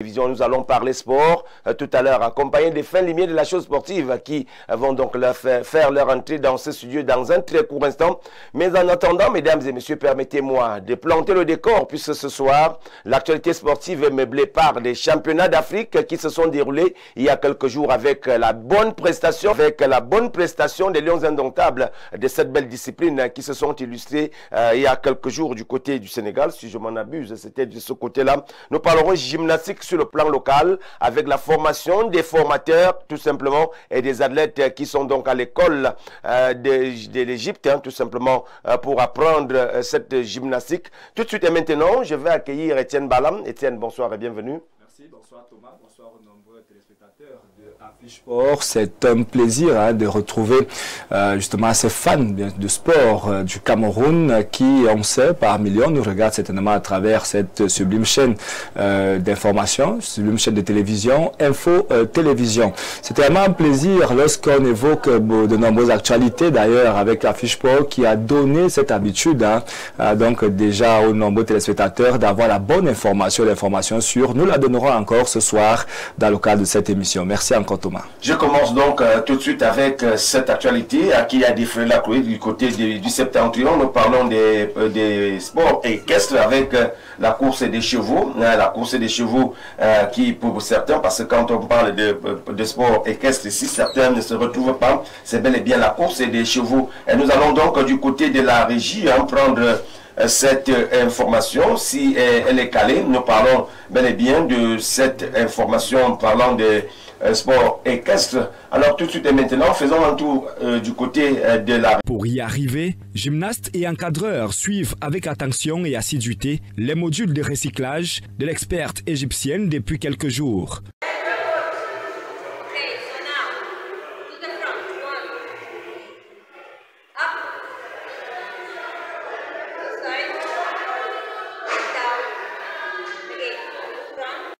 Nous allons parler sport tout à l'heure, accompagné des fins limiers de la chose sportive qui vont donc faire leur entrée dans ce studio dans un très court instant. Mais en attendant, mesdames et messieurs, permettez-moi de planter le décor puisque ce soir, l'actualité sportive est meublée par des championnats d'Afrique qui se sont déroulés il y a quelques jours avec la bonne prestation des Lions indomptables de cette belle discipline qui se sont illustrés il y a quelques jours du côté du Sénégal. Si je m'en abuse, c'était de ce côté-là. Nous parlerons gymnastique sur le plan local avec la formation des formateurs tout simplement et des athlètes qui sont donc à l'école de l'Égypte tout simplement pour apprendre cette gymnastique. Tout de suite et maintenant, je vais accueillir Étienne Balam. Étienne, bonsoir et bienvenue. Merci, bonsoir Thomas, bonsoir aux nombreux téléspectateurs de Affiche-Sport. C'est un plaisir de retrouver justement ces fans de sport du Cameroun qui, on sait, par millions, nous regardent certainement à travers cette sublime chaîne d'information, sublime chaîne de télévision, Info Télévision. C'est vraiment un plaisir lorsqu'on évoque de nombreuses actualités d'ailleurs avec Affiche-Sport qui a donné cette habitude donc déjà aux nombreux téléspectateurs d'avoir la bonne information, l'information sûre. Nous la donnerons encore ce soir dans le cadre de cette émission. Merci encore Thomas. Je commence donc tout de suite avec cette actualité qui a défrayé la coulée du côté du Septentrion. Nous parlons des sports équestres avec la course des chevaux. La course des chevaux qui pour certains, parce que quand on parle de sport équestre ici, certains ne se retrouvent pas. C'est bel et bien la course des chevaux. Et nous allons donc du côté de la régie prendre cette information, si elle est calée. Nous parlons bel et bien de cette information parlant des sports équestres. Alors tout de suite et maintenant, faisons un tour du côté de la... Pour y arriver, gymnastes et encadreurs suivent avec attention et assiduité les modules de recyclage de l'experte égyptienne depuis quelques jours.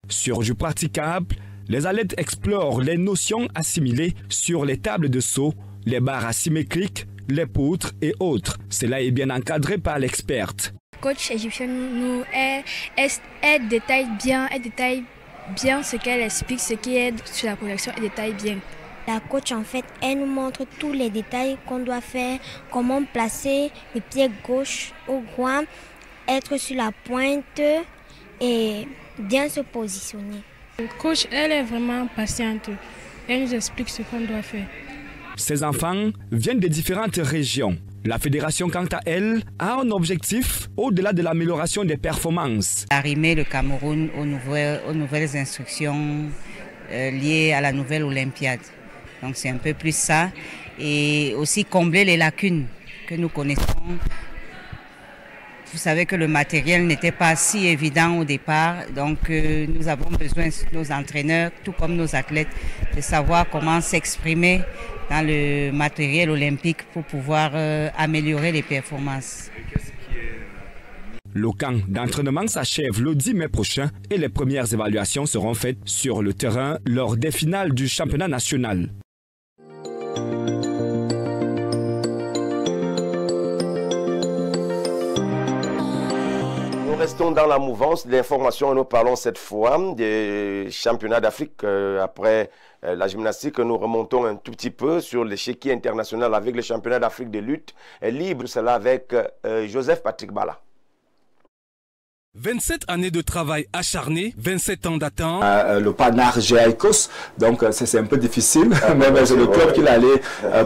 Sur du praticable, les athlètes explorent les notions assimilées sur les tables de saut, les barres asymétriques, les poutres et autres. Cela est bien encadré par l'experte. Coach égyptienne nous détaille bien ce qu'elle explique, ce qui est sur la projection, elle détaille bien. La coach, en fait, elle nous montre tous les détails qu'on doit faire, comment placer le pied gauche au droit, être sur la pointe et bien se positionner. Le coach, elle est vraiment patiente. Elle nous explique ce qu'on doit faire. Ces enfants viennent de différentes régions. La fédération, quant à elle, a un objectif au-delà de l'amélioration des performances. Arrimer le Cameroun aux nouvelles instructions liées à la nouvelle Olympiade. Donc c'est un peu plus ça. Et aussi combler les lacunes que nous connaissons. Vous savez que le matériel n'était pas si évident au départ, donc nous avons besoin, nos entraîneurs, tout comme nos athlètes, de savoir comment s'exprimer dans le matériel olympique pour pouvoir améliorer les performances. Le camp d'entraînement s'achève le 10 mai prochain et les premières évaluations seront faites sur le terrain lors des finales du championnat national. Restons dans la mouvance d'informations. Nous parlons cette fois des championnats d'Afrique. Après la gymnastique, nous remontons un tout petit peu sur l'échiquier international avec les championnats d'Afrique de lutte libre. Cela avec Joseph Patrick Bala. 27 années de travail acharné, 27 ans d'attente. Le Panar Géaïkos, donc c'est un peu difficile, mais c'est le club qu'il allait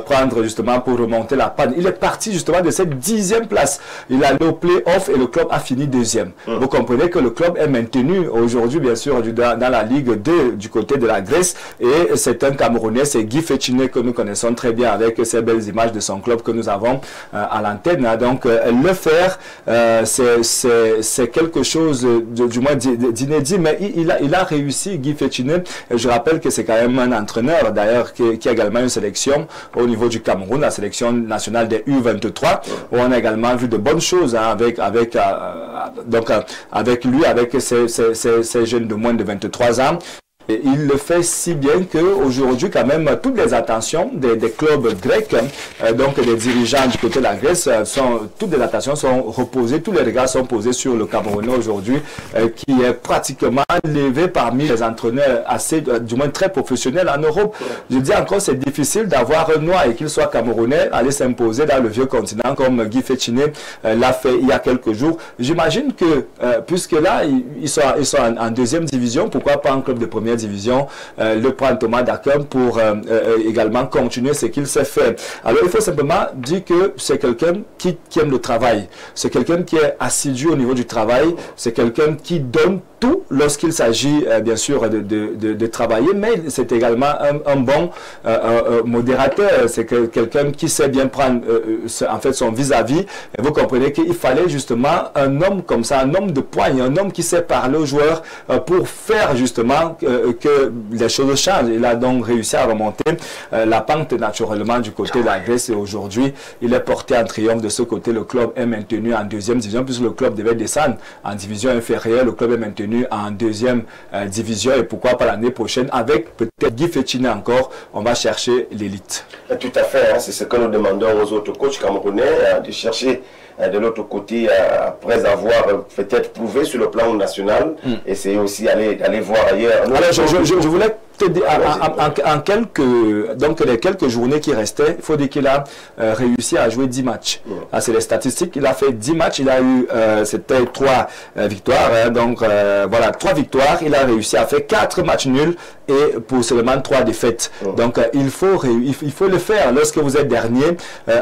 prendre justement pour remonter la panne. Il est parti justement de cette 10e place. Il a allé au play-off et le club a fini 2e. Vous comprenez que le club est maintenu aujourd'hui, bien sûr, dans la Ligue 2 du côté de la Grèce. Et c'est un Camerounais, c'est Guy Fétiné que nous connaissons très bien avec ces belles images de son club que nous avons à l'antenne. Donc le faire, c'est quelque chose du moins d'inédit, mais il a réussi, Guy Fétiné. Je rappelle que c'est quand même un entraîneur d'ailleurs qui a également une sélection au niveau du Cameroun, la sélection nationale des U23, où on a également vu de bonnes choses avec lui, avec ces jeunes de moins de 23 ans. Et il le fait si bien qu'aujourd'hui, quand même, toutes les attentions des clubs grecs, donc des dirigeants du côté de la Grèce, toutes les attentions sont reposées, tous les regards sont posés sur le Camerounais aujourd'hui, qui est pratiquement levé parmi les entraîneurs assez, du moins très professionnels en Europe. Je dis encore, c'est difficile d'avoir un Noir et qu'il soit Camerounais, aller s'imposer dans le vieux continent comme Guy Fétiné l'a fait il y a quelques jours. J'imagine que, puisque là, ils sont en deuxième division, pourquoi pas un club de première division, le prendre Thomas Dakem pour également continuer ce qu'il sait faire. Alors il faut simplement dire que c'est quelqu'un qui aime le travail, c'est quelqu'un qui est assidu au niveau du travail, c'est quelqu'un qui donne tout lorsqu'il s'agit bien sûr de travailler, mais c'est également un bon modérateur, c'est quelqu'un qui sait bien prendre en fait son vis-à-vis, et vous comprenez qu'il fallait justement un homme comme ça, un homme de poigne, un homme qui sait parler aux joueurs pour faire justement que les choses changent. Il a donc réussi à remonter la pente naturellement du côté de la Grèce et aujourd'hui il est porté en triomphe de ce côté. Le club est maintenu en deuxième division puisque le club devait descendre en division inférieure. Le club est maintenu en deuxième division et pourquoi pas l'année prochaine avec peut-être Guy Fétiné encore, on va chercher l'élite. Tout à fait, hein, c'est ce que nous demandons aux autres coachs camerounais, de chercher de l'autre côté, après avoir peut-être prouvé sur le plan national, essayer aussi d'aller voir ailleurs. Alors je voulais te dire, donc les quelques journées qui restaient, il faut dire qu'il a réussi à jouer 10 matchs. C'est les statistiques, il a fait 10 matchs, il a eu, c'était 3 victoires, hein, donc voilà, 3 victoires, il a réussi à faire 4 matchs nuls et pour seulement 3 défaites. Donc il faut le faire lorsque vous êtes dernier,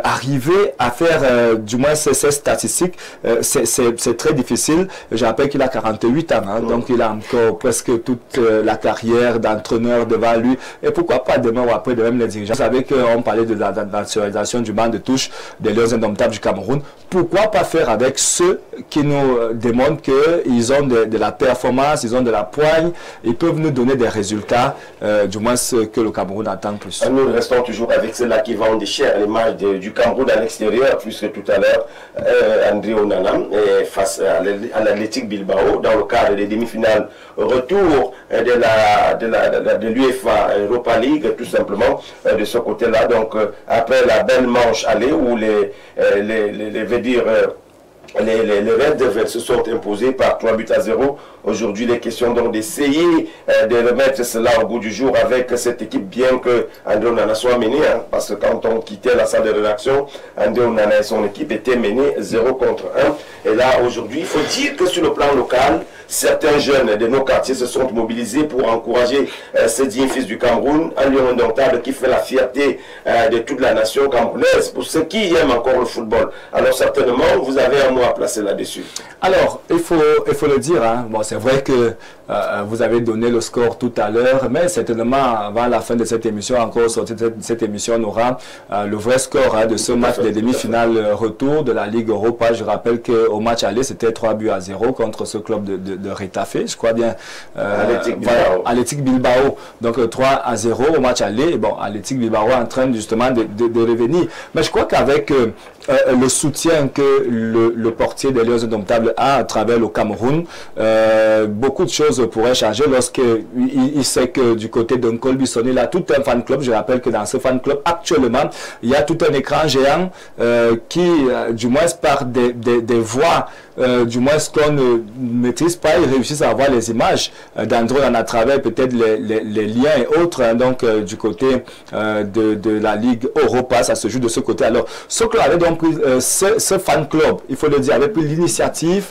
arriver à faire du moins ces statistiques, c'est très difficile. Je rappelle qu'il a 48 ans, hein, donc il a encore presque toute la carrière d'entraîneur devant lui, et pourquoi pas demain ou après de même les dirigeants. Vous savez qu'on parlait de la nationalisation du banc de touche des Lions indomptables du Cameroun, pourquoi pas faire avec ceux qui nous démontrent qu'ils ont de la performance, ils ont de la poigne, ils peuvent nous donner des résultats, du moins ce que le Cameroun attend plus. Nous restons toujours avec ceux-là qui vendent cher à l'image du Cameroun à l'extérieur, puisque tout à l'heure André Onana face à l'Athletic Bilbao dans le cadre des demi-finales retour de l'UEFA Europa League, tout simplement de ce côté-là. Donc après la belle manche aller où les Red Devils se sont imposés par 3-0. Aujourd'hui, les questions donc d'essayer de remettre cela au goût du jour avec cette équipe, bien que André Onana soit mené, hein, parce que quand on quittait la salle de rédaction, André Onana et son équipe étaient menés 0 contre 1. Et là, aujourd'hui, il faut dire que sur le plan local, certains jeunes de nos quartiers se sont mobilisés pour encourager ce digne fils du Cameroun, un lion indomptable qui fait la fierté de toute la nation camerounaise, pour ceux qui aiment encore le football. Alors certainement, vous avez un mot à placer là-dessus. Alors, il faut le dire, hein. Bon, c'est vrai que vous avez donné le score tout à l'heure, mais certainement, avant la fin de cette émission, encore sortie de cette émission, on aura le vrai score, hein, de ce match des demi-finales retour de la Ligue Europa. Je rappelle qu'au match aller, c'était 3-0 contre ce club de Retafe, je crois bien. Athletic Bilbao. Donc 3-0 au match aller. Et bon, Athletic Bilbao est en train justement de revenir. Mais je crois qu'avec le soutien que le portier des Lions indomptables a à travers le Cameroun, beaucoup de choses pourraient changer lorsqu'il sait que du côté d'un Colbison, il a tout un fan club. Je rappelle que dans ce fan club, actuellement, il y a tout un écran géant qui, du moins par des voix, du moins ce qu'on ne maîtrise pas, ils réussissent à avoir les images d'André à travers peut-être les liens et autres, hein, donc du côté de la Ligue Europa, ça se joue de ce côté. Alors, ce club avait donc pris ce fan club, il faut le dire, avait pris l'initiative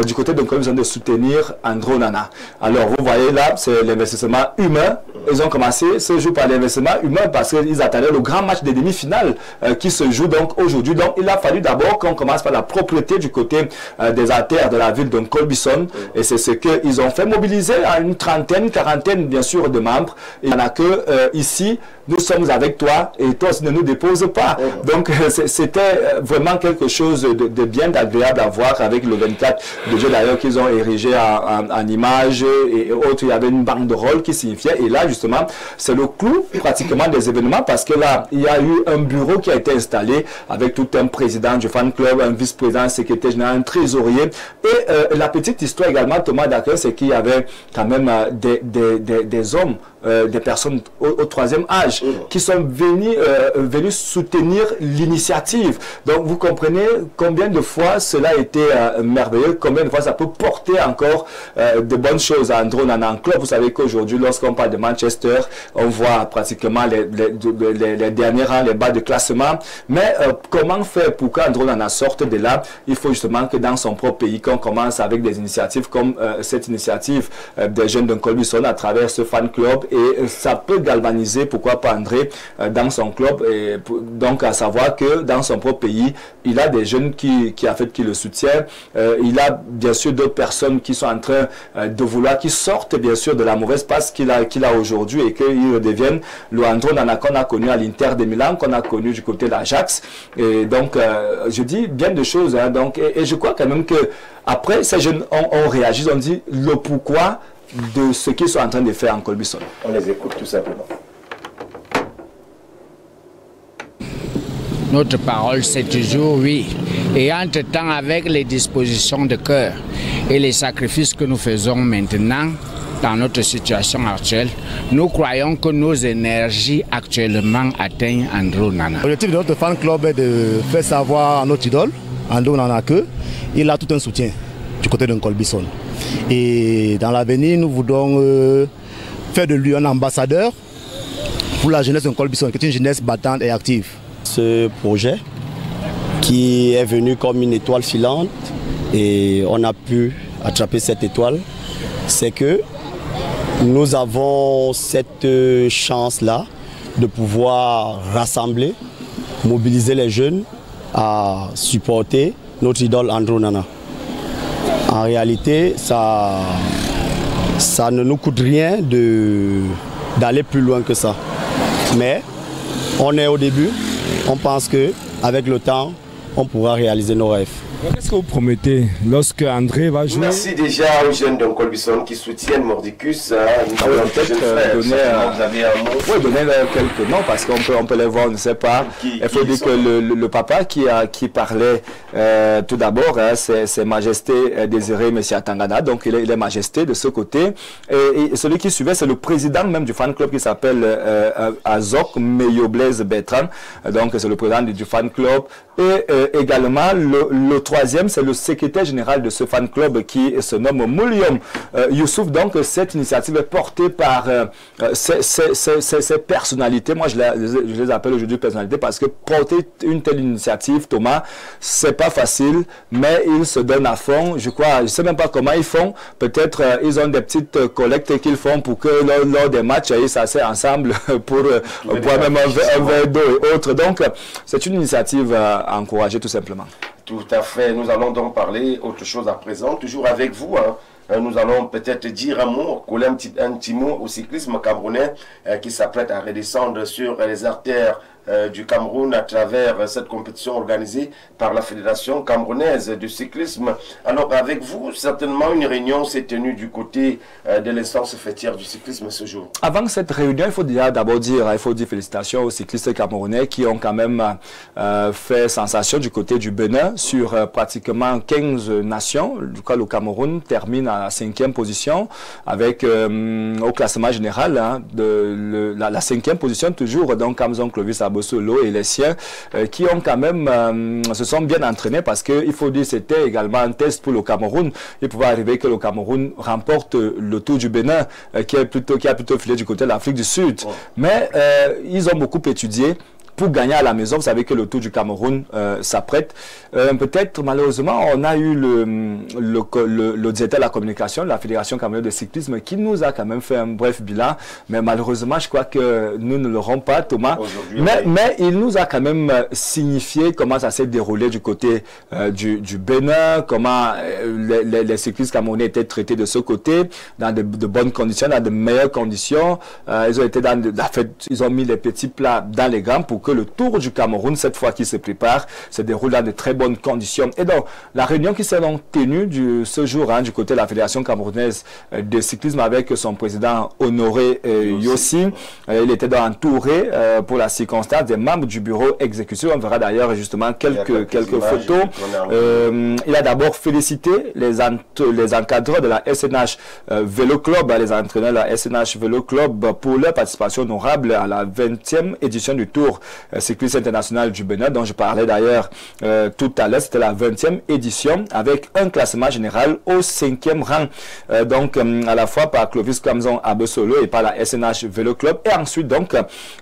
du côté d'un club de soutenir André Onana. Alors, vous voyez là, c'est l'investissement humain. Ils ont commencé ce jeu par l'investissement humain parce qu'ils attendaient le grand match des demi-finales qui se joue donc aujourd'hui. Donc, il a fallu d'abord qu'on commence par la propriété du côté des artères de la ville de Colbison, et c'est ce qu'ils ont fait, mobiliser à une trentaine, quarantaine bien sûr de membres. Il n'y en a que ici, nous sommes avec toi et toi ne nous déposes pas. Donc c'était vraiment quelque chose de bien agréable à voir avec le 24 de Dieu d'ailleurs qu'ils ont érigé en image et autres. Il y avait une banderole qui signifiait, et là justement, c'est le clou pratiquement des événements parce que là, il y a eu un bureau qui a été installé avec tout un président du fan club, un vice-président, un secrétaire général, un trésorier. Et la petite histoire également, Thomas, d'accord, c'est qu'il y avait quand même des hommes, des personnes au troisième âge qui sont venus soutenir l'initiative. Donc vous comprenez combien de fois cela a été merveilleux, combien de fois ça peut porter encore de bonnes choses à André Onana en club. Vous savez qu'aujourd'hui, lorsqu'on parle de Manchester, on voit pratiquement les derniers rangs, les bas de classement. Mais comment faire pour qu'André Onana sorte de là? Il faut justement que dans son propre pays, qu'on commence avec des initiatives comme cette initiative des jeunes d'un Colbison à travers ce fan club. Et ça peut galvaniser, pourquoi pas André, dans son club. Et donc à savoir que dans son propre pays, il a des jeunes qui le soutiennent. Il a bien sûr d'autres personnes qui sont en train de vouloir, qui sortent bien sûr de la mauvaise passe qu'il a aujourd'hui et qu'ils deviennent le André Onana qu'on a connu à l'Inter de Milan, qu'on a connu du côté de l'Ajax. Et donc, je dis bien de choses. Hein, donc, et je crois quand même que après, ces jeunes ont réagi, ont dit le pourquoi de ce qu'ils sont en train de faire en Colbison. On les écoute tout simplement. Notre parole, c'est toujours oui. Et entre-temps, avec les dispositions de cœur et les sacrifices que nous faisons maintenant, dans notre situation actuelle, nous croyons que nos énergies actuellement atteignent André Onana. L'objectif de notre fan club est de faire savoir à notre idole, André Onana, qu'il a tout un soutien du côté d'un Colbison. Et dans l'avenir, nous voudrons faire de lui un ambassadeur pour la jeunesse d'un Colbison, qui est une jeunesse battante et active. Ce projet qui est venu comme une étoile filante et on a pu attraper cette étoile, c'est que nous avons cette chance-là de pouvoir rassembler, mobiliser les jeunes à supporter notre idole André Onana. En réalité, ça ne nous coûte rien d'aller plus loin que ça. Mais on est au début, on pense qu'avec le temps, on pourra réaliser nos rêves. Qu'est-ce que vous promettez lorsque André va jouer? Merci déjà aux jeunes d'un Colbison qui soutiennent Mordicus. Donner quelques noms parce qu'on peut les voir, on ne sait pas. Il faut dire que le papa qui parlait tout d'abord, hein, c'est Majesté Désiré Messia Tangana, donc il est Majesté de ce côté. Et celui qui suivait, c'est le président même du fan club qui s'appelle Azok Meyo Blaise Bertrand, donc c'est le président du fan club. Et également, le troisième, c'est le secrétaire général de ce fan club qui se nomme Moulium Youssouf. Donc, cette initiative est portée par ces personnalités. Moi, je les appelle aujourd'hui personnalités parce que porter une telle initiative, Thomas, c'est pas facile, mais ils se donnent à fond. Je crois, je sais même pas comment ils font. Peut-être ils ont des petites collectes qu'ils font pour que lors des matchs, ils s'asseyent ensemble pour même un verre d'eau et autres. Donc, c'est une initiative à encourager tout simplement. Tout à fait. Nous allons donc parler autre chose à présent, toujours avec vous. Hein. Nous allons peut-être dire un mot, coller un petit mot au cyclisme camerounais qui s'apprête à redescendre sur les artères du Cameroun à travers cette compétition organisée par la Fédération camerounaise de cyclisme. Alors avec vous, certainement une réunion s'est tenue du côté de l'instance fêtière du cyclisme ce jour. Avant cette réunion, il faut d'abord dire félicitations aux cyclistes camerounais qui ont quand même fait sensation du côté du Bénin sur pratiquement 15 nations. Du coup, le Cameroun termine à la 5e position avec au classement général hein, la 5e position toujours, donc Kamzon Clovis Abosolo et les siens qui ont quand même se sont bien entraînés parce qu'il faut dire c'était également un test pour le Cameroun. Il pouvait arriver que le Cameroun remporte le Tour du Bénin qui a plutôt filé du côté de l'Afrique du Sud. Ouais. Mais ils ont beaucoup étudié pour gagner à la maison. Vous savez que le Tour du Cameroun s'apprête. Peut-être, malheureusement, on a eu le directeur de la communication de la Fédération camerounaise de cyclisme qui nous a quand même fait un bref bilan. Mais malheureusement, je crois que nous ne l'aurons pas, Thomas. Mais il nous a quand même signifié comment ça s'est déroulé du côté du Bénin, comment les cyclistes camerounais étaient traités de ce côté, dans de bonnes conditions, dans de meilleures conditions. Ils ont été ils ont mis les petits plats dans les grands pour que le Tour du Cameroun, cette fois qui se prépare, se déroule dans de très bonnes conditions. Et donc, la réunion qui s'est donc tenue ce jour du côté de la Fédération camerounaise de cyclisme avec son président Honoré Yossi, il était donc entouré pour la circonstance des membres du bureau exécutif. On verra d'ailleurs justement quelques photos. Il a d'abord félicité les encadreurs de la SNH Vélo Club, les entraîneurs de la SNH Vélo Club pour leur participation honorable à la 20e édition du Tour cycliste international du Bénin, dont je parlais d'ailleurs tout à l'heure. C'était la 20e édition avec un classement général au 5e rang, donc à la fois par Clovis Kamzon Abesolo et par la SNH Vélo Club. Et ensuite, donc,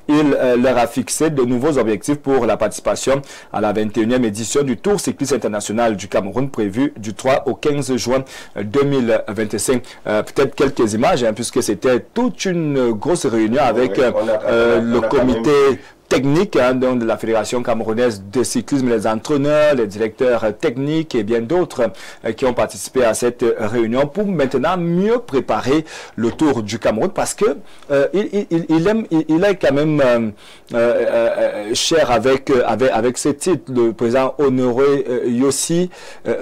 il leur a fixé de nouveaux objectifs pour la participation à la 21e édition du Tour cycliste international du Cameroun, prévu du 3 au 15 juin 2025. Peut-être quelques images, puisque c'était toute une grosse réunion avec le comité technique donc de la Fédération camerounaise de cyclisme, les entraîneurs, les directeurs techniques et bien d'autres qui ont participé à cette réunion pour maintenant mieux préparer le Tour du Cameroun, parce que il est quand même cher avec ce titre. Le président Honoré Yossi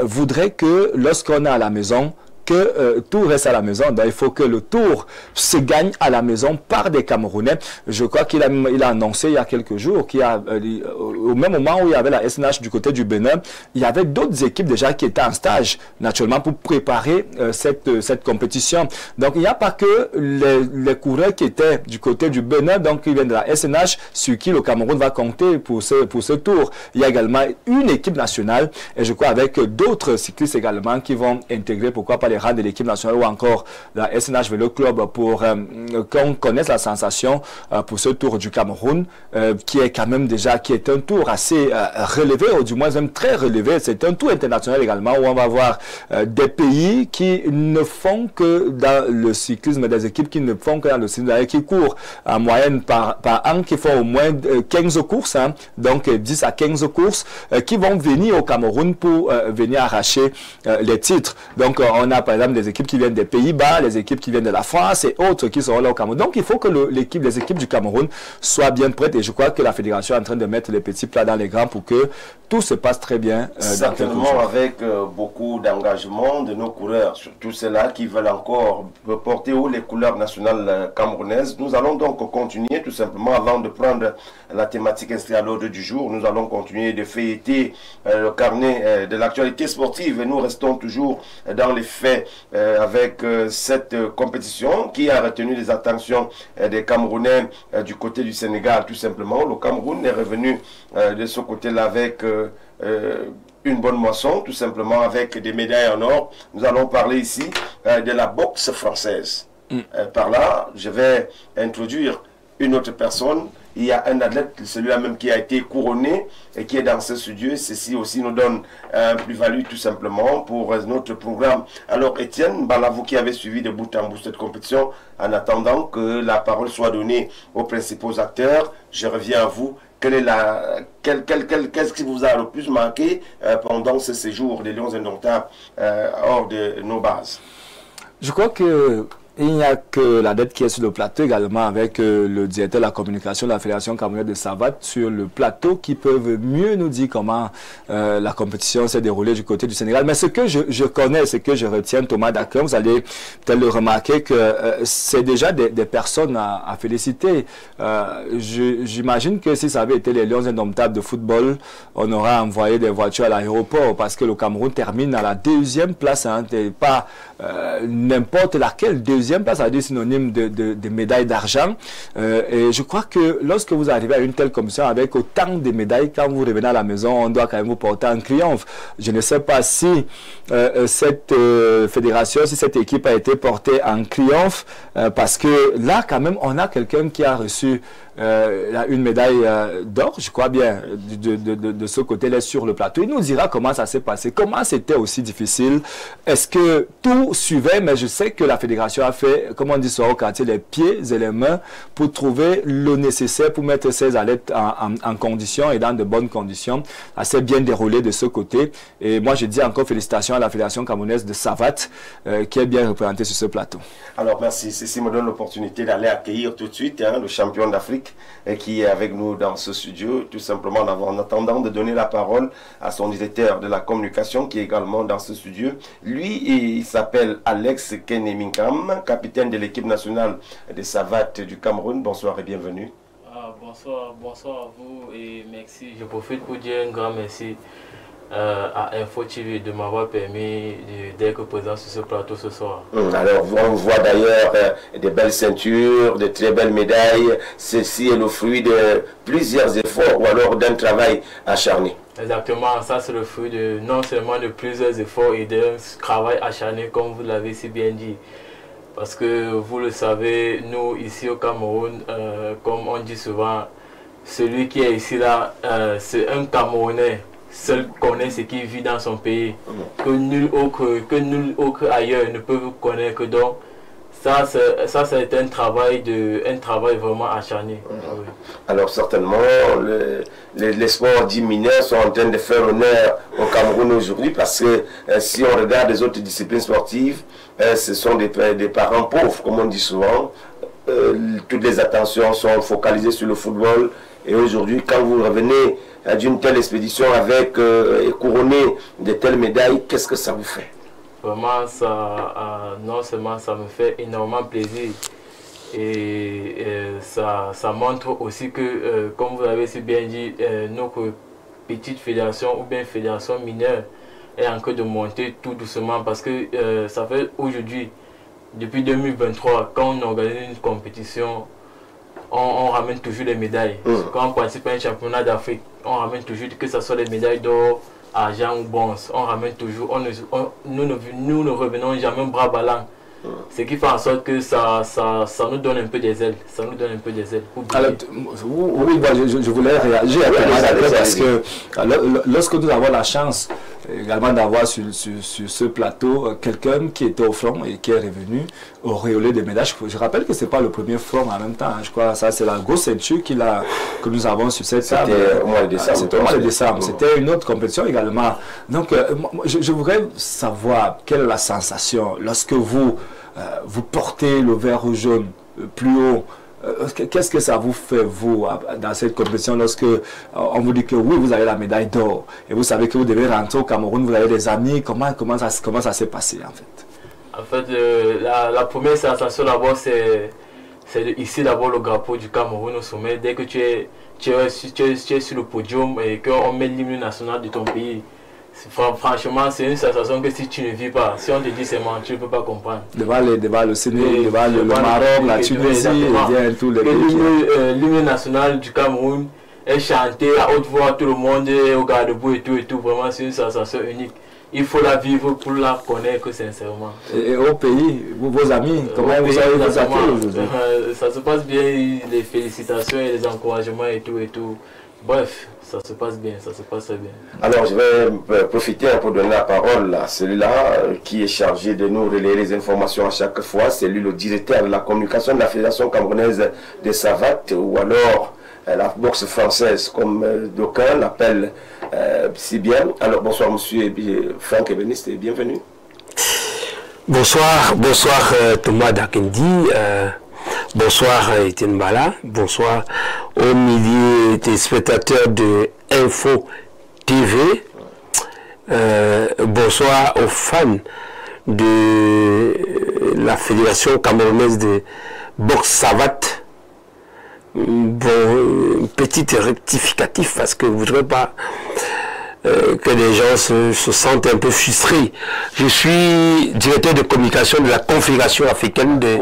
voudrait que lorsqu'on est à la maison, que tout reste à la maison. Donc, il faut que le Tour se gagne à la maison par des Camerounais. Je crois qu'il a annoncé il y a quelques jours qu'il y a, au même moment où il y avait la SNH du côté du Bénin, il y avait d'autres équipes déjà qui étaient en stage, naturellement, pour préparer cette compétition. Donc, il n'y a pas que les coureurs qui étaient du côté du Bénin, donc qui viennent de la SNH, sur qui le Cameroun va compter pour ce Tour. Il y a également une équipe nationale, et je crois avec d'autres cyclistes également qui vont intégrer, pourquoi pas, les rangs de l'équipe nationale ou encore la SNH Vélo Club pour qu'on connaisse la sensation pour ce Tour du Cameroun qui est quand même déjà, qui est un tour assez relevé, ou du moins même très relevé. C'est un tour international également où on va voir des pays qui ne font que dans le cyclisme, des équipes qui ne font que dans le cyclisme, qui courent en moyenne par an, qui font au moins 15 courses, donc 10 à 15 courses, qui vont venir au Cameroun pour venir arracher les titres. Donc on a par exemple des équipes qui viennent des Pays-Bas, les équipes qui viennent de la France et autres qui seront là au Cameroun. Donc il faut que les équipes du Cameroun soient bien prêtes, et je crois que la fédération est en train de mettre les petits plats dans les grands pour que tout se passe très bien. Certainement avec beaucoup d'engagement de nos coureurs, surtout ceux-là qui veulent encore porter haut les couleurs nationales camerounaises. Nous allons donc continuer tout simplement, avant de prendre la thématique inscrite à l'ordre du jour, nous allons continuer de feuilleter le carnet de l'actualité sportive, et nous restons toujours dans les faits avec cette compétition qui a retenu les attentions des Camerounais du côté du Sénégal. Tout simplement, le Cameroun est revenu de ce côté-là avec une bonne moisson, tout simplement avec des médailles en or. Nous allons parler ici de la boxe française. Par là, je vais introduire une autre personne. Il y a un athlète, celui-là même qui a été couronné et qui est dans ce studio. Ceci aussi nous donne un plus-value tout simplement pour notre programme. Alors Étienne, vous qui avez suivi de bout en bout cette compétition, en attendant que la parole soit donnée aux principaux acteurs, je reviens à vous. Qu'est-ce qui vous a le plus marqué pendant ce séjour des Lions Indomptables hors de nos bases? Je crois que il n'y a que la dette qui est sur le plateau également, avec le directeur de la communication de la Fédération camerounaise de savate sur le plateau, qui peuvent mieux nous dire comment la compétition s'est déroulée du côté du Sénégal. Mais ce que je connais, ce que je retiens, Thomas Dakin, vous allez peut-être le remarquer que c'est déjà des personnes à féliciter. J'imagine que si ça avait été les Lions Indomptables de football, on aurait envoyé des voitures à l'aéroport, parce que le Cameroun termine à la 2e place, pas n'importe laquelle. Deuxième place, ça veut dire synonyme de médailles d'argent. Et je crois que lorsque vous arrivez à une telle commission avec autant de médailles, quand vous revenez à la maison, on doit quand même vous porter un triomphe. Je ne sais pas si cette fédération, si cette équipe a été portée en triomphe, parce que là, quand même, on a quelqu'un qui a reçu une médaille d'or, je crois bien, de ce côté-là sur le plateau. Il nous dira comment ça s'est passé, comment c'était aussi difficile. Est-ce que tout suivait? Mais je sais que la fédération a fait, comme on dit sur au quartier, les pieds et les mains pour trouver le nécessaire pour mettre ces athlètes en condition et dans de bonnes conditions. Assez bien déroulé de ce côté. Et moi, je dis encore félicitations à la Fédération camerounaise de savate qui est bien représentée sur ce plateau. Alors, merci. Ceci me donne l'opportunité d'aller accueillir tout de suite le champion d'Afrique Patrick qui est avec nous dans ce studio, tout simplement en attendant de donner la parole à son directeur de la communication qui est également dans ce studio. Lui, il s'appelle Alex Keneminkam, capitaine de l'équipe nationale des savates du Cameroun. Bonsoir et bienvenue. Bonsoir à vous et merci. Je profite pour dire un grand merci à Info TV de m'avoir permis d'être présent sur ce plateau ce soir. Alors, on voit d'ailleurs des belles ceintures, de très belles médailles. Ceci est le fruit de plusieurs efforts ou alors d'un travail acharné. Exactement, ça c'est le fruit de non seulement de plusieurs efforts et d'un travail acharné comme vous l'avez si bien dit. Parce que vous le savez, nous ici au Cameroun, comme on dit souvent, celui qui est ici là, c'est un Camerounais. Seul connaît ce qui vit dans son pays, que nul autre ailleurs ne peut vous connaître. Donc ça c'est un travail vraiment acharné. Alors certainement les sports dits mineurs sont en train de faire honneur au Cameroun aujourd'hui, parce que si on regarde les autres disciplines sportives, ce sont des parents pauvres comme on dit souvent. Toutes les attentions sont focalisées sur le football, et aujourd'hui quand vous revenez d'une telle expédition avec et couronné de telles médailles, qu'est-ce que ça vous fait? Vraiment, non seulement ça me fait énormément plaisir, et ça montre aussi que, comme vous l'avez si bien dit, notre petite fédération ou bien fédération mineure est en train de monter tout doucement, parce que ça fait aujourd'hui, depuis 2023, quand on organise une compétition, on ramène toujours les médailles. Quand on participe à un championnat d'Afrique, on ramène toujours, que ce soit les médailles d'or, argent ou bronze, on ramène toujours, nous ne revenons jamais bras ballants. Ce qui fait en sorte que ça nous donne un peu des ailes. Ça nous donne un peu des ailes. Alors, oui, je voulais réagir parce que lorsque nous avons la chance également d'avoir sur ce plateau quelqu'un qui était au front et qui est revenu auréolé de médailles. Je rappelle que ce n'est pas le premier front en même temps. Hein. Je crois que ça c'est la grosse ceinture que nous avons sur cette table. C'était au mois de décembre. C'était au mois de décembre. C'était une autre compétition également. Donc, je voudrais savoir quelle est la sensation lorsque vous portez le vert jaune plus haut. Qu'est-ce que ça vous fait, vous, dans cette compétition, lorsque on vous dit que oui, vous avez la médaille d'or, et vous savez que vous devez rentrer au Cameroun, vous avez des amis, comment ça s'est passé, en fait? En fait, la première sensation, d'abord, c'est ici, d'abord, le drapeau du Cameroun au sommet. Dès que tu es sur le podium et qu'on met l'hymne national de ton pays, franchement, c'est une sensation que si tu ne vis pas, si on te dit c'est menti, tu ne peux pas comprendre. Devant le Sénégal, devant le Maroc, la Tunisie, et tous les pays. L'hymne national du Cameroun est chanté à haute voix, tout le monde est au garde-boue et tout. Vraiment, c'est une sensation unique. Il faut la vivre pour la connaître sincèrement. Et au pays, vos amis, comment vous avez vous accueillir aujourd'hui? Ça se passe bien, les félicitations et les encouragements et tout. Bref, ça se passe bien, ça se passe très bien. Alors, je vais profiter pour donner la parole à celui-là qui est chargé de nous relayer les informations à chaque fois. C'est lui le directeur de la communication de la Fédération camerounaise des savates, ou alors la boxe française, comme d'aucuns l'appellent si bien. Alors, bonsoir monsieur Franck Ebeniste et bienvenue. Bonsoir Thomas Dakendi. Bonsoir Etienne Bala, bonsoir aux milliers de spectateurs de Info TV, bonsoir aux fans de la Fédération camerounaise de boxe savate. Bon, petit rectificatif parce que je ne voudrais pas que les gens se sentent un peu frustrés. Je suis directeur de communication de la Confédération africaine de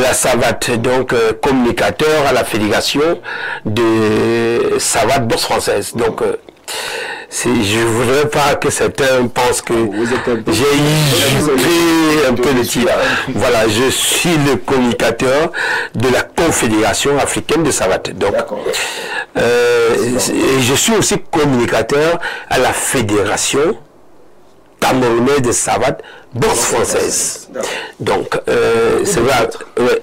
la savate, donc communicateur à la Fédération de savate boxe française. Donc, je ne voudrais pas que certains pensent que j'ai usurpé un peu le titre. Voilà, je suis le communicateur de la Confédération africaine de savate. Donc, et je suis aussi communicateur à la Fédération camerounaise de savate boxe française. Donc, c'est vrai,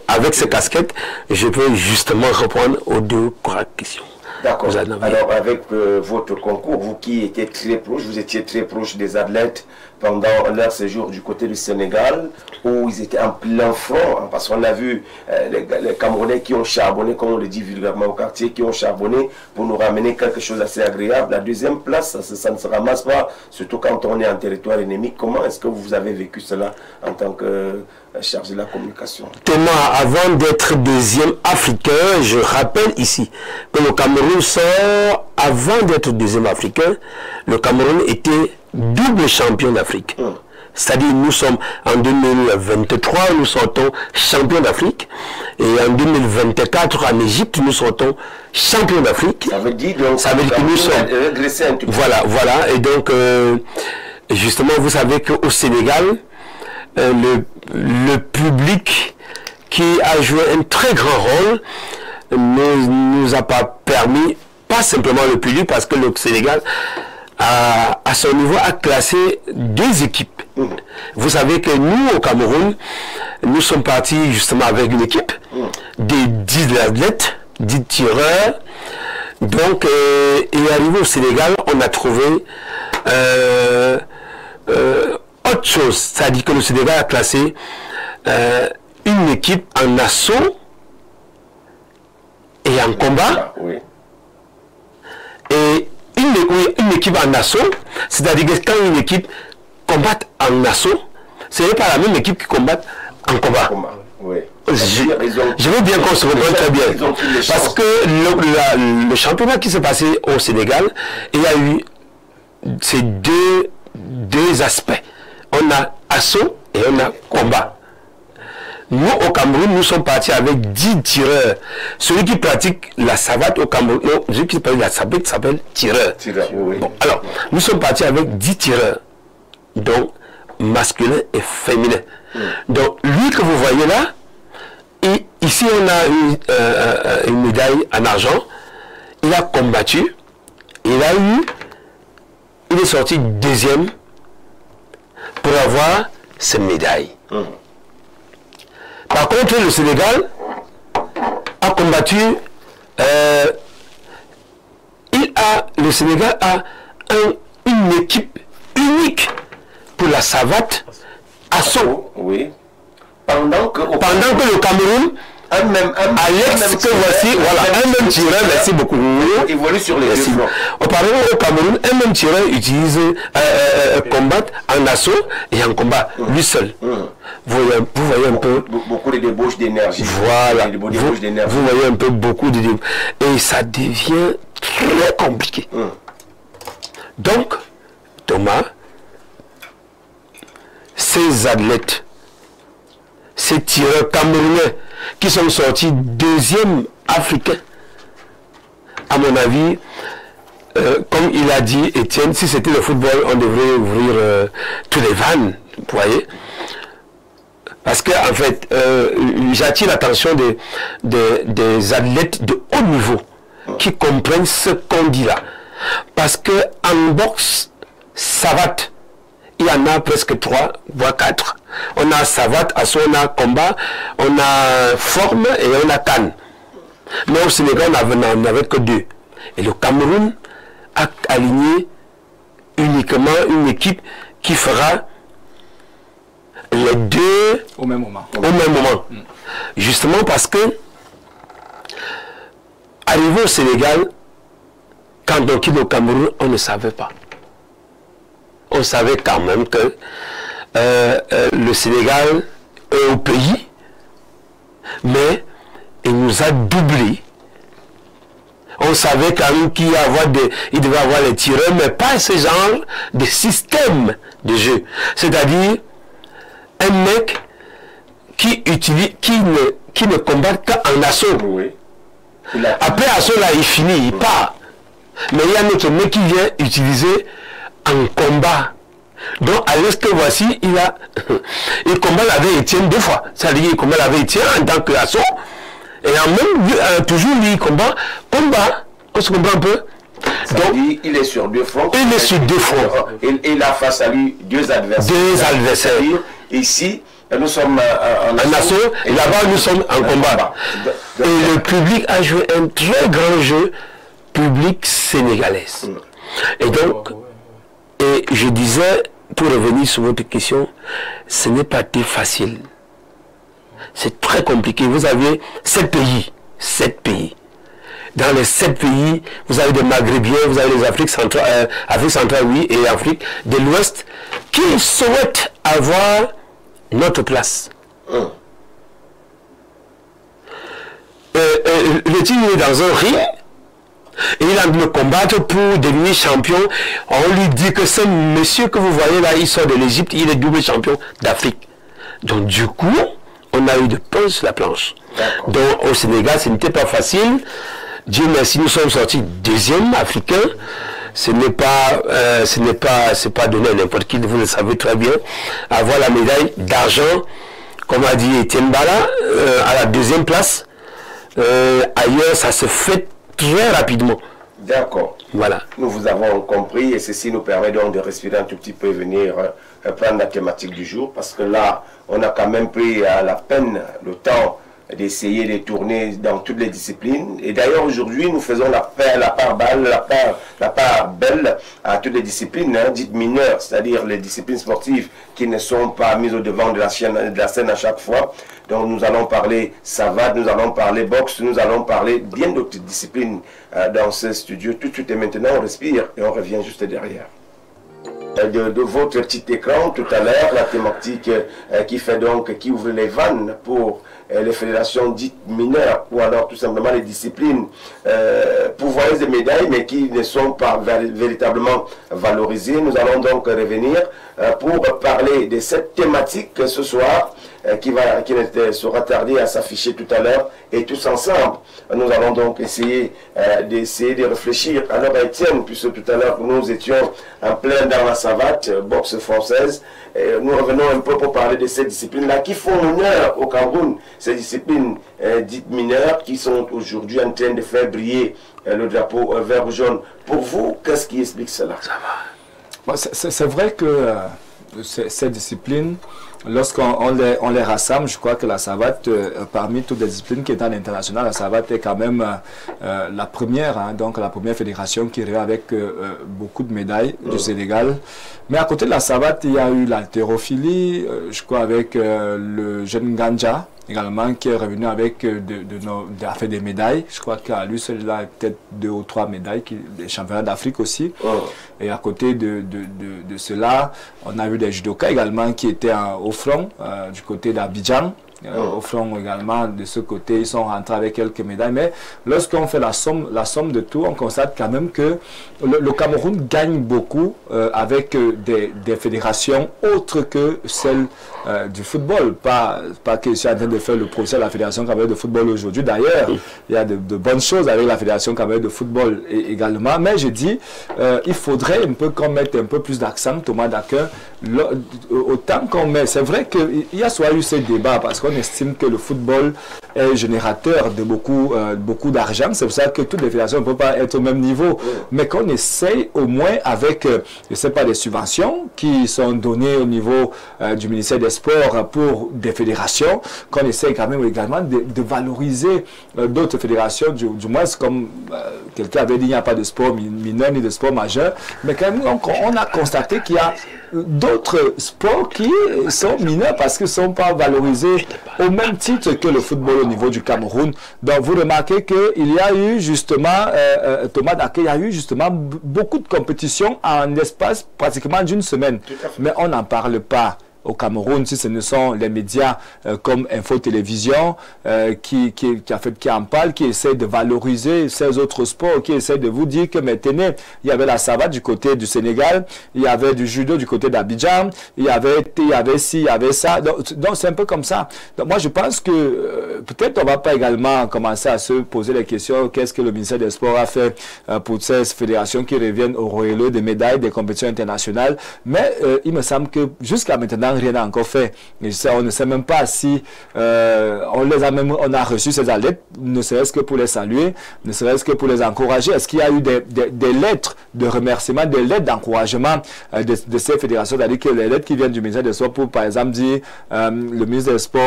avec ces casquettes, je peux justement répondre aux deux questions. D'accord. Alors, avec votre concours, vous qui étiez très proche, vous étiez très proche des athlètes pendant leur séjour du côté du Sénégal, où ils étaient en plein front, parce qu'on a vu les Camerounais qui ont charbonné, comme on le dit vulgairement au quartier, qui ont charbonné pour nous ramener quelque chose d'assez agréable. La deuxième place, ça ne se ramasse pas, surtout quand on est en territoire ennemi. Comment est-ce que vous avez vécu cela en tant que chargé de la communication? Thomas, avant d'être deuxième africain, je rappelle ici que le Cameroun sort, avant d'être deuxième africain, le Cameroun était double champion d'Afrique. C'est-à-dire, nous sommes en 2023, nous sortons champion d'Afrique. Et en 2024, en Égypte, nous sortons champion d'Afrique. Ça veut dire, donc, que nous sommes régressé un petit peu. Voilà. Et donc, justement, vous savez qu'au Sénégal, le public qui a joué un très grand rôle ne nous a pas permis, pas simplement le public, parce que le Sénégal, à son niveau, a classé 2 équipes. Vous savez que nous, au Cameroun, nous sommes partis justement avec une équipe des 10 athlètes, 10 tireurs. Donc, et arrivé au Sénégal, on a trouvé autre chose. C'est-à-dire que le Sénégal a classé une équipe en assaut et en combat. Et une équipe en assaut, c'est-à-dire que quand une équipe combat en assaut, ce n'est pas la même équipe qui combat en combat. Je veux bien qu'on se comprenne très bien. Parce que le championnat qui s'est passé au Sénégal, il y a eu ces deux aspects. On a assaut et on a combat. Nous, au Cameroun, nous sommes partis avec 10 tireurs. Celui qui pratique la savate au Cameroun, celui qui pratique la savate s'appelle tireur. Bon, alors, nous sommes partis avec 10 tireurs, donc masculin et féminin. Donc, lui que vous voyez là, et ici on a une médaille en argent. Il a combattu, il est sorti deuxième pour avoir cette médaille. Par contre, le Sénégal a combattu, le Sénégal a une équipe unique pour la savate assaut. Pendant que le Cameroun, Alex, que voici, voilà, un même tireur, merci beaucoup. Évolue sur les deux fronts. Auparavant, au Cameroun, un même tireur utilise combat en assaut et en combat, lui seul. Vous voyez un peu. Beaucoup de débauches d'énergie. Voilà. Vous voyez un peu beaucoup de débauches. Et ça devient très compliqué. Donc, Thomas, ces athlètes, ces tireurs camerounais qui sont sortis deuxième africain, à mon avis, comme il a dit Étienne, si c'était le football, on devrait ouvrir tous les vannes, vous voyez. Parce que en fait, j'attire l'attention des athlètes de haut niveau qui comprennent ce qu'on dit là. Parce que en boxe, savate, il y en a presque 3, voire 4. On a savate, assaut, on a combat, on a forme et on a canne. Mais au Sénégal, on n'avait que 2. Et le Cameroun a aligné uniquement une équipe qui fera les 2 au même moment. Justement parce que, arrivé au Sénégal, quand on quitte le Cameroun, on ne savait pas. On savait quand même que le Sénégal est au pays, mais il nous a doublé. On savait quand même qu'il devait avoir les tireurs, mais pas ce genre de système de jeu. C'est-à-dire un mec qui ne combat qu'en assaut. Après assaut, là, il finit, il part. Mais il y a un autre mec qui vient utiliser en combat. Donc à l'est que voici, il combat avec Étienne 2 fois. C'est-à-dire qu'il combat avec Étienne en tant qu'assaut. Et en même toujours lui, il combat. On se comprend un peu. Donc il est sur 2 fronts. Il est sur 2 fronts. Et il a face à lui 2 adversaires. 2 adversaires. Ici, nous sommes en assaut, et là-bas nous sommes en combat. Et le public a joué un très grand jeu publique sénégalaise. Et donc, et je disais, pour revenir sur votre question, ce n'est pas très facile. C'est très compliqué. Vous avez 7 pays. 7 pays. Dans les 7 pays, vous avez des Maghrébiens, vous avez les Afrique centrale, oui, et Afrique de l'Ouest, qui souhaitent avoir notre place. Le team est dans un ring, et il a de me combattre pour devenir champion. On lui dit que ce monsieur que vous voyez là, il sort de l'Égypte, il est double champion d'Afrique. Donc du coup, on a eu de pain sur la planche. Donc au Sénégal, ce n'était pas facile. Dieu merci, nous sommes sortis deuxième africain. Ce n'est pas donné à n'importe qui, vous le savez très bien. Avoir la médaille d'argent, comme a dit Etienne Bala, à la deuxième place. Ailleurs, ça se fait très rapidement. D'accord. Voilà. Nous vous avons compris et ceci nous permet donc de respirer un tout petit peu et venir prendre la thématique du jour, parce que là, on a quand même pris la peine, le temps d'essayer de tourner dans toutes les disciplines. Et d'ailleurs, aujourd'hui, nous faisons la part belle à toutes les disciplines, hein, dites mineures, c'est-à-dire les disciplines sportives qui ne sont pas mises au devant de la scène à chaque fois. Donc, nous allons parler savate, nous allons parler boxe, nous allons parler bien d'autres disciplines dans ce studio. Tout de suite et maintenant, on respire et on revient juste derrière. De votre petit écran tout à l'heure, la thématique qui ouvre les vannes pour les fédérations dites mineures, ou alors tout simplement les disciplines pourvoyeuses de médailles mais qui ne sont pas véritablement valorisées. Nous allons donc revenir pour parler de cette thématique ce soir qui ne sera tardée à s'afficher tout à l'heure, et tous ensemble nous allons donc essayer de réfléchir. Alors Étienne, puisque tout à l'heure nous étions en plein dans la savate, boxe française, nous revenons un peu pour parler de ces disciplines-là qui font honneur au Cameroun, ces disciplines dites mineures qui sont aujourd'hui en train de faire briller le drapeau vert-jaune. Pour vous, qu'est-ce qui explique cela? Bon, c'est vrai que ces disciplines, lorsqu'on les rassemble, je crois que la savate, parmi toutes les disciplines qui est à l'international, la savate est quand même la première, hein, donc la première fédération qui revient avec beaucoup de médailles du Sénégal. Mais à côté de la savate, il y a eu l'haltérophilie, je crois avec le jeune Ganja également, qui est revenu avec des médailles. Je crois qu'à lui seul, il a peut-être 2 ou 3 médailles, des championnats d'Afrique aussi. Et à côté de cela, on a eu des judokas également qui étaient au front, du côté d'Abidjan. Au front également, de ce côté, ils sont rentrés avec quelques médailles. Mais lorsqu'on fait la somme de tout, on constate quand même que le Cameroun gagne beaucoup avec des fédérations autres que celles du football. Pas que je suis en train de faire le procès à la Fédération camerounaise de football aujourd'hui. D'ailleurs, il y a de bonnes choses avec la Fédération camerounaise de football également. Mais je dis, il faudrait un peu qu'on mette un peu plus d'accent, Thomas Daquin, autant qu'on met. C'est vrai qu'il y a soit eu ces débats parce qu'on estime que le football est générateur de beaucoup d'argent. C'est pour ça que toutes les fédérations ne peuvent pas être au même niveau. Mais qu'on essaye au moins avec, je ne sais pas, des subventions qui sont données au niveau du ministère des Sports pour des fédérations, qu'on essaye quand même également de valoriser d'autres fédérations, du moins comme quelqu'un avait dit, il n'y a pas de sport mineur ni de sport majeur. Mais quand même, on a constaté qu'il y a d'autres sports qui sont mineurs parce qu'ils ne sont pas valorisés au même titre que le football au niveau du Cameroun. Donc vous remarquez qu'il y a eu justement, Thomas Daquin, il y a eu justement beaucoup de compétitions en l'espace pratiquement d'une semaine. Mais on n'en parle pas au Cameroun, si ce ne sont les médias comme Info Télévision qui en parlent, qui essaient de valoriser ces autres sports, qui essaient de vous dire que maintenant, il y avait la savate du côté du Sénégal, il y avait du judo du côté d'Abidjan, il y avait ci, il y avait ça. Donc c'est un peu comme ça. Donc moi je pense que peut-être on ne va pas également commencer à se poser les questions, qu'est-ce que le ministère des Sports a fait pour ces fédérations qui reviennent au royaume des médailles, des compétitions internationales. Mais il me semble que jusqu'à maintenant, l'instant, rien n'a encore fait. On ne sait même pas si on a reçu ces athlètes, ne serait-ce que pour les saluer, ne serait-ce que pour les encourager. Est-ce qu'il y a eu des lettres de remerciement, des lettres d'encouragement de ces fédérations, c'est-à-dire que les lettres qui viennent du ministère des Sports pour, par exemple, dire le ministre des Sports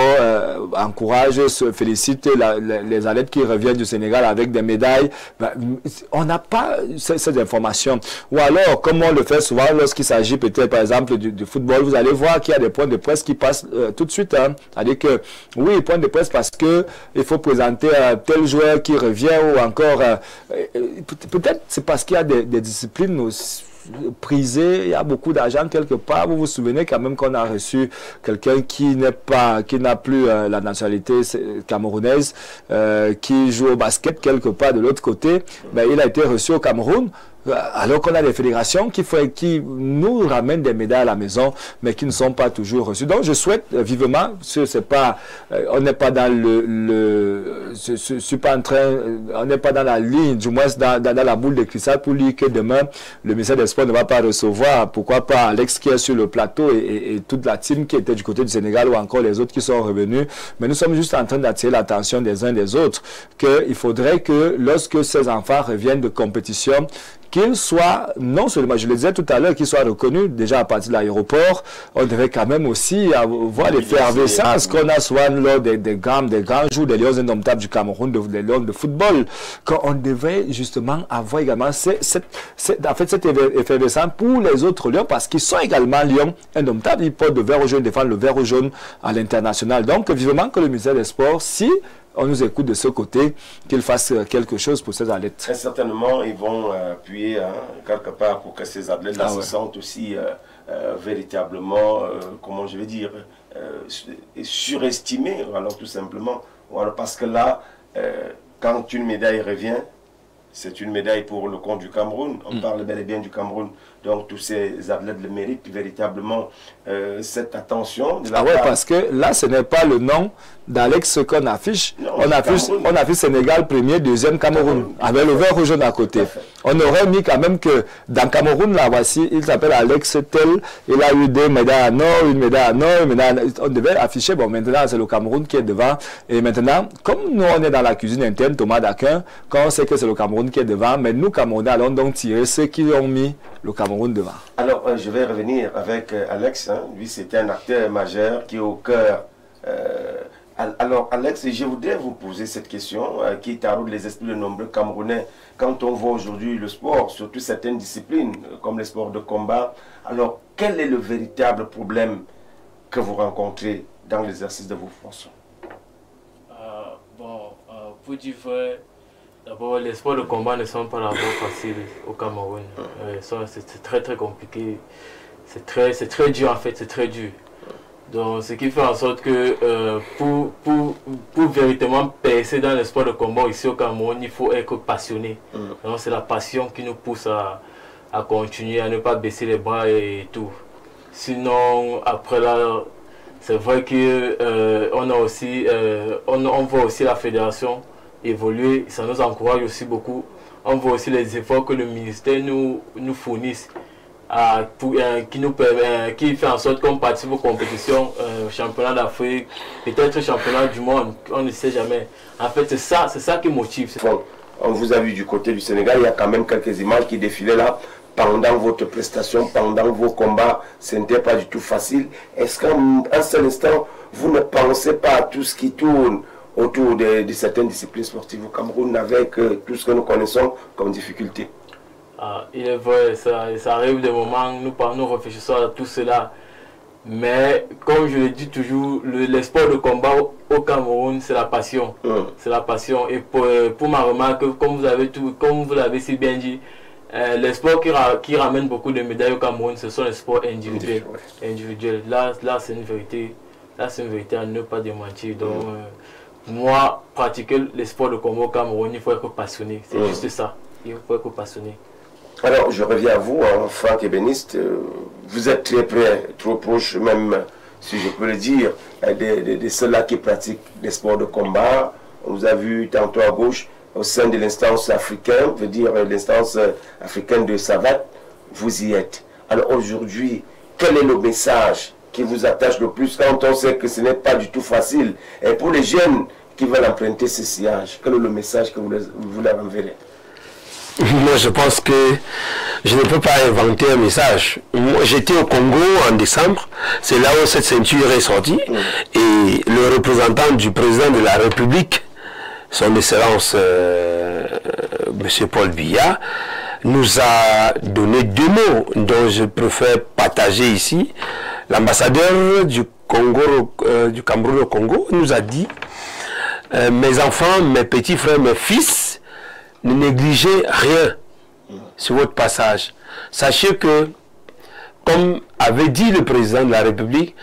encourage, félicite les athlètes qui reviennent du Sénégal avec des médailles. On n'a pas ces informations. Ou alors, comme on le fait souvent lorsqu'il s'agit peut-être, par exemple, du football, vous allez voir qu'il y a des points de presse qui passent tout de suite. C'est-à-dire que, oui, point de presse parce que il faut présenter tel joueur qui revient ou encore... peut-être c'est parce qu'il y a des disciplines aussi prisé, il y a beaucoup d'argent quelque part. Vous vous souvenez quand même qu'on a reçu quelqu'un qui n'a plus la nationalité camerounaise, qui joue au basket quelque part de l'autre côté. Ben, il a été reçu au Cameroun. Alors qu'on a des fédérations qui nous ramènent des médailles à la maison, mais qui ne sont pas toujours reçues. Donc je souhaite vivement, on n'est pas dans on n'est pas dans la ligne, du moins dans la boule de cristal pour dire que demain le ministère des Sports ne va pas recevoir, pourquoi pas Alex qui est sur le plateau et toute la team qui était du côté du Sénégal ou encore les autres qui sont revenus. Mais nous sommes juste en train d'attirer l'attention des uns des autres, qu'il faudrait que lorsque ces enfants reviennent de compétition, qu'ils soient, non seulement, je le disais tout à l'heure, qu'ils soient reconnus déjà à partir de l'aéroport, on devait quand même aussi voir l'effervescence qu'on a souvent lors des grands jours des Lions indomptables du Cameroun, des Lions de football, qu'on devait justement avoir également cette effervescence pour les autres Lions, parce qu'ils sont également Lions indomptables, ils portent le vert au jaune, défendent le vert au jaune à l'international. Donc, vivement que le ministère des Sports, si on nous écoute de ce côté, qu'ils fassent quelque chose pour ces athlètes. Très certainement, ils vont appuyer quelque part pour que ces athlètes-là se sentent aussi véritablement, comment je vais dire, surestimés, alors tout simplement. Voilà, parce que là, quand une médaille revient, c'est une médaille pour le compte du Cameroun. On parle bel et bien du Cameroun. Donc tous ces athlètes le méritent véritablement cette attention. De la part. Parce que là, ce n'est pas le nom d'Alex qu'on affiche. Non, on affiche Sénégal premier, deuxième Cameroun, avec le vert rouge à côté. On aurait mis quand même que dans Cameroun, là, voici, il s'appelle Alex Tel. Il a eu des médailles en or, une médaille en or, une médaille en or. On devait afficher. Bon, maintenant, c'est le Cameroun qui est devant. Et maintenant, comme nous, on est dans la cuisine interne, Thomas Daquin, quand on sait que c'est le Cameroun qui est devant, mais nous, Camerounais, allons donc tirer ceux qui ont mis le Cameroun devant. Alors, je vais revenir avec Alex. Lui, c'est un acteur majeur qui est au cœur. Alors, Alex, je voudrais vous poser cette question qui taraude les esprits de nombreux Camerounais. Quand on voit aujourd'hui le sport, surtout certaines disciplines, comme les sports de combat, alors, quel est le véritable problème que vous rencontrez dans l'exercice de vos fonctions? Pour dire vrai, d'abord, les sports de combat ne sont pas d'abord faciles au Cameroun. C'est très très compliqué. C'est très dur en fait, c'est très dur. Donc, ce qui fait en sorte que pour véritablement percer dans les sports de combat ici au Cameroun, il faut être passionné. Donc, c'est la passion qui nous pousse à continuer, à ne pas baisser les bras et tout. Sinon, après là, c'est vrai que on voit aussi la fédération évoluer, ça nous encourage aussi beaucoup. On voit aussi les efforts que le ministère nous fournisse, qui fait en sorte qu'on participe aux compétitions, championnat d'Afrique, peut-être championnat du monde, on ne sait jamais. En fait, c'est ça qui motive. Bon, on vous a vu du côté du Sénégal, il y a quand même quelques images qui défilaient là. Pendant votre prestation, pendant vos combats, ce n'était pas du tout facile. Est-ce qu'à un seul instant, vous ne pensez pas à tout ce qui tourne autour de certaines disciplines sportives au Cameroun avec tout ce que nous connaissons comme difficulté? Il est vrai, ça arrive des moments où nous réfléchissons à tout cela. Mais comme je le dis toujours, les sports de combat au Cameroun, c'est la passion. C'est la passion. Et pour ma remarque, comme vous l'avez si bien dit, les sports qui ramènent beaucoup de médailles au Cameroun, ce sont les sports individuels. Là c'est une vérité. Là, c'est une vérité à ne pas démentir. Donc, moi, pratiquer les sports de combat au Cameroun, il faut être passionné. C'est juste ça. Il faut être passionné. Alors, je reviens à vous, Franck Ébéniste. Vous êtes très près, trop proche, même si je peux le dire, de ceux-là qui pratiquent des sports de combat. On vous a vu tantôt à gauche, au sein de l'instance africaine, veut dire l'instance africaine de Savate, vous y êtes. Alors aujourd'hui, quel est le message qui vous attache le plus quand on sait que ce n'est pas du tout facile? Et pour les jeunes qui veulent emprunter ce sillage, quel est le message que vous leur enverrez? Moi, je pense que je ne peux pas inventer un message. Moi, j'étais au Congo en décembre. C'est là où cette ceinture est sortie. Et le représentant du président de la République, son Excellence M. Paul Biya, nous a donné 2 mots dont je préfère partager ici. L'ambassadeur du Cameroun au Congo nous a dit mes enfants, mes petits frères, mes fils, ne négligez rien sur votre passage. Sachez que, comme avait dit le président de la République,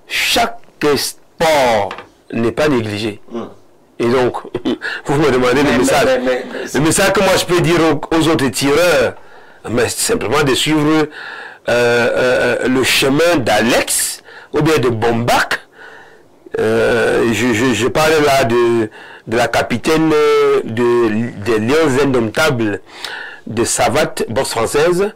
chaque sport n'est pas négligé. Et donc, vous me demandez le message. Le message que moi je peux dire aux autres tireurs, mais simplement de suivre le chemin d'Alex ou bien de Bombac. Je parle là de la capitaine des Lions Indomptables de Savate, boxe française,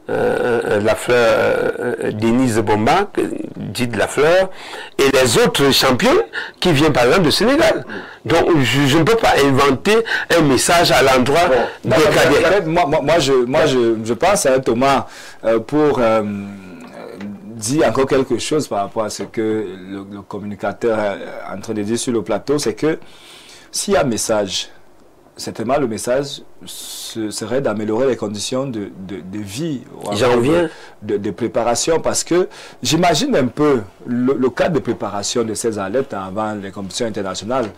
la fleur Denise Bombac, dite la fleur, et les autres champions qui viennent par exemple du Sénégal. Donc je ne peux pas inventer un message à l'endroit des cadets. Moi, je pense à Thomas pour dit encore quelque chose par rapport à ce que le communicateur est en train de dire sur le plateau, c'est que s'il y a un message, certainement le message serait d'améliorer les conditions de vie, de préparation, parce que j'imagine un peu le cadre de préparation de ces athlètes avant les compétitions internationales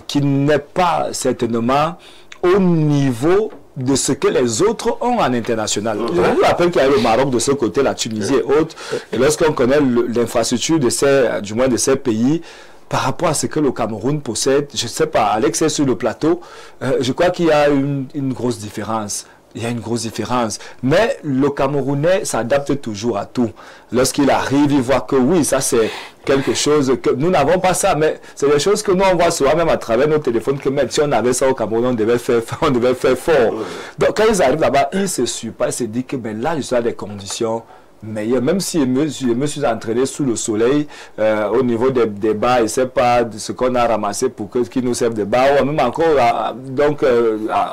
qui n'est pas certainement au niveau de ce que les autres ont en international. Je vous rappelle qu'il y a le Maroc de ce côté, la Tunisie et autres. Et lorsqu'on connaît l'infrastructure de du moins de ces pays, par rapport à ce que le Cameroun possède, je ne sais pas, Alex est sur le plateau, je crois qu'il y a une grosse différence. Il y a une grosse différence. Mais le Camerounais s'adapte toujours à tout. Lorsqu'il arrive, il voit que oui, ça c'est quelque chose que nous n'avons pas ça, mais c'est des choses que nous on voit souvent même à travers nos téléphones, que même si on avait ça au Cameroun, on devait faire fort. Donc quand ils arrivent là-bas, ils se surpassent, ils se disent que ben, là, je suis à des conditions meilleures. Même si je me suis entraîné sous le soleil, au niveau des bas, je ne sais pas de ce qu'on a ramassé pour qu'ils nous servent des bas, ou même encore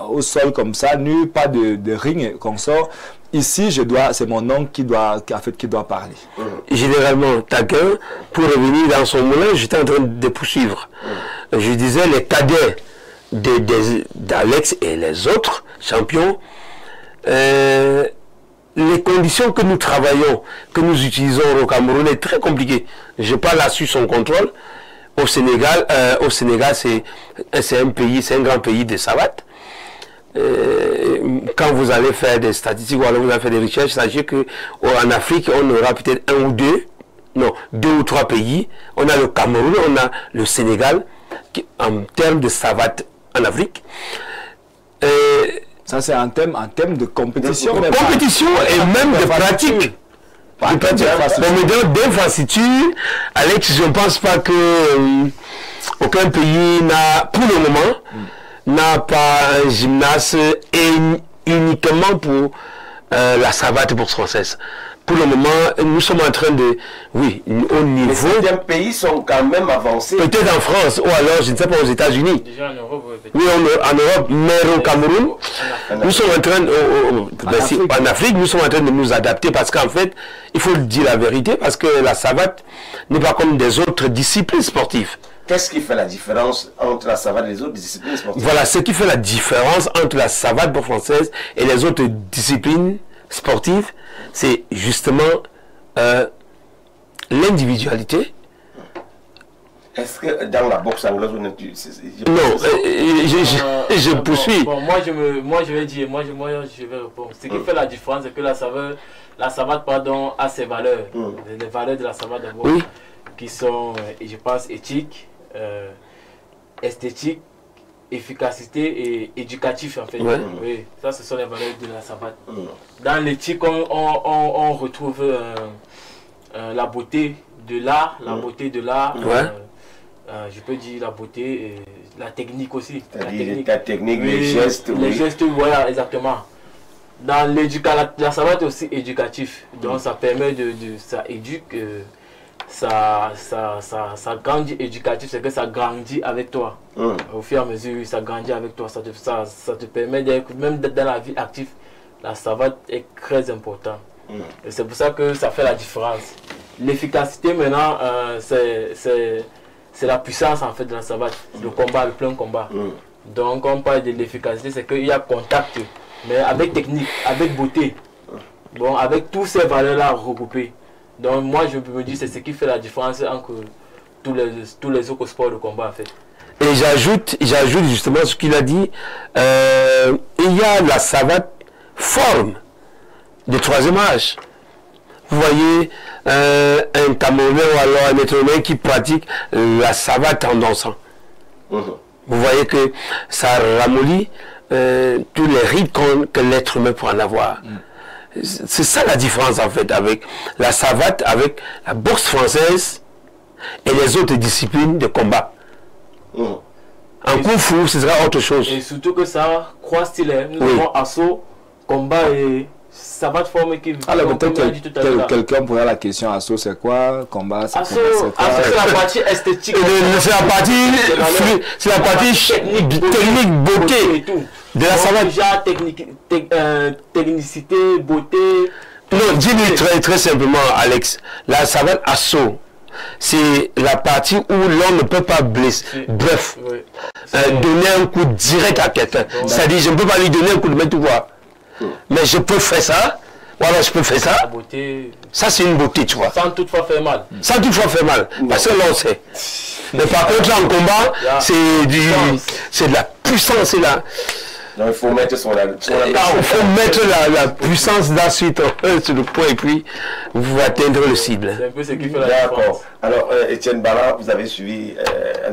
au sol comme ça, nu, pas de ring qu'on sort. Ici, c'est mon oncle qui doit parler. Généralement, Taquin, pour revenir dans son moulin, j'étais en train de poursuivre. Je disais, les cadets d'Alex et les autres champions, les conditions que nous travaillons, que nous utilisons au Cameroun est très compliquées. Je parle là sur son contrôle. Au Sénégal, c'est un grand pays de savates. Quand vous allez faire des statistiques ou alors vous allez faire des recherches, sachez qu'en Afrique, on aura peut-être 2 ou 3 pays. On a le Cameroun, on a le Sénégal, en termes de savates en Afrique. Ça, c'est en termes de compétition. De compétition et même de pratique. D'infrastructure, Alex, je ne pense pas que aucun pays n'a, pour le moment, n'a pas un gymnase uniquement pour la savate boxe française. Pour le moment, nous sommes en train de... Oui, au niveau... Mais certains pays sont quand même avancés. Peut-être en France, ou alors, je ne sais pas, aux États-Unis. Déjà en Europe, oui, en Europe, mais au Cameroun, nous sommes en train... En Afrique, nous sommes en train de nous adapter parce qu'en fait, il faut dire la vérité, parce que la savate n'est pas comme des autres disciplines sportives. Qu'est-ce qui fait la différence entre la savate et les autres disciplines sportives? Voilà, ce qui fait la différence entre la savate boxe française et les autres disciplines sportives, c'est justement l'individualité. Est-ce que dans la boxe anglaise, non, je poursuis. Bon, moi je vais dire, moi je vais répondre. Ce qui fait la différence, c'est que la savate a ses valeurs. Les valeurs de la savate d'abord, qui sont, je pense, éthiques, esthétiques, efficacité et éducatif en fait. Oui, ça ce sont les valeurs de la savate. Dans l'éthique, on retrouve la beauté de l'art, je peux dire la beauté et la technique aussi. La technique, les gestes. Les gestes, voilà, exactement. Dans l'éducation, la savate est aussi éducatif. Donc ça permet ça éduque ça grandit éducatif, c'est que ça grandit avec toi. Au fur et à mesure, ça grandit avec toi. Ça te permet d'être, même dans la vie active, la savate est très importante. Et c'est pour ça que ça fait la différence. L'efficacité maintenant, c'est la puissance en fait de la savate, le combat, le plein combat. Donc quand on parle de l'efficacité, c'est qu'il y a contact, mais avec technique, avec beauté. Bon, avec tous ces valeurs-là regroupées. Donc moi je me dis c'est ce qui fait la différence entre tous les autres sports de combat en fait. Et j'ajoute justement ce qu'il a dit, il y a la savate forme de troisième âge. Vous voyez un Camerounais ou alors un Étranger qui pratique la savate en dansant. Vous voyez que ça ramollit tous les rythmes que l'être humain peut en avoir. C'est ça la différence en fait avec la savate, avec la boxe française et les autres disciplines de combat. En Kung Fu, ce sera autre chose. Et surtout que ça croise style. Nous avons assaut, combat et savate forme qui... Alors peut-être quelqu'un pourrait la question, assaut c'est quoi, combat c'est quoi? C'est la partie esthétique. C'est la partie technique, beauté de la savate. Déjà technicité, beauté... Non, dis-lui très simplement Alex, la savate assaut, c'est la partie où l'on ne peut pas blesser, bref, donner un coup direct à quelqu'un. C'est-à-dire, je ne peux pas lui donner un coup de main, tu vois. Mais je peux faire ça, voilà, je peux faire ça. Ça, c'est une beauté, tu vois. Sans toutefois faire mal. Sans toutefois faire mal, parce que là, on sait. Mais par contre, là, en combat, c'est de la puissance, c'est là. Donc, il faut mettre la puissance d'ensuite sur le point et puis vous atteindre le cible. C'est un peu ce qui fait la différence. D'accord. Alors, Étienne Bala, vous avez suivi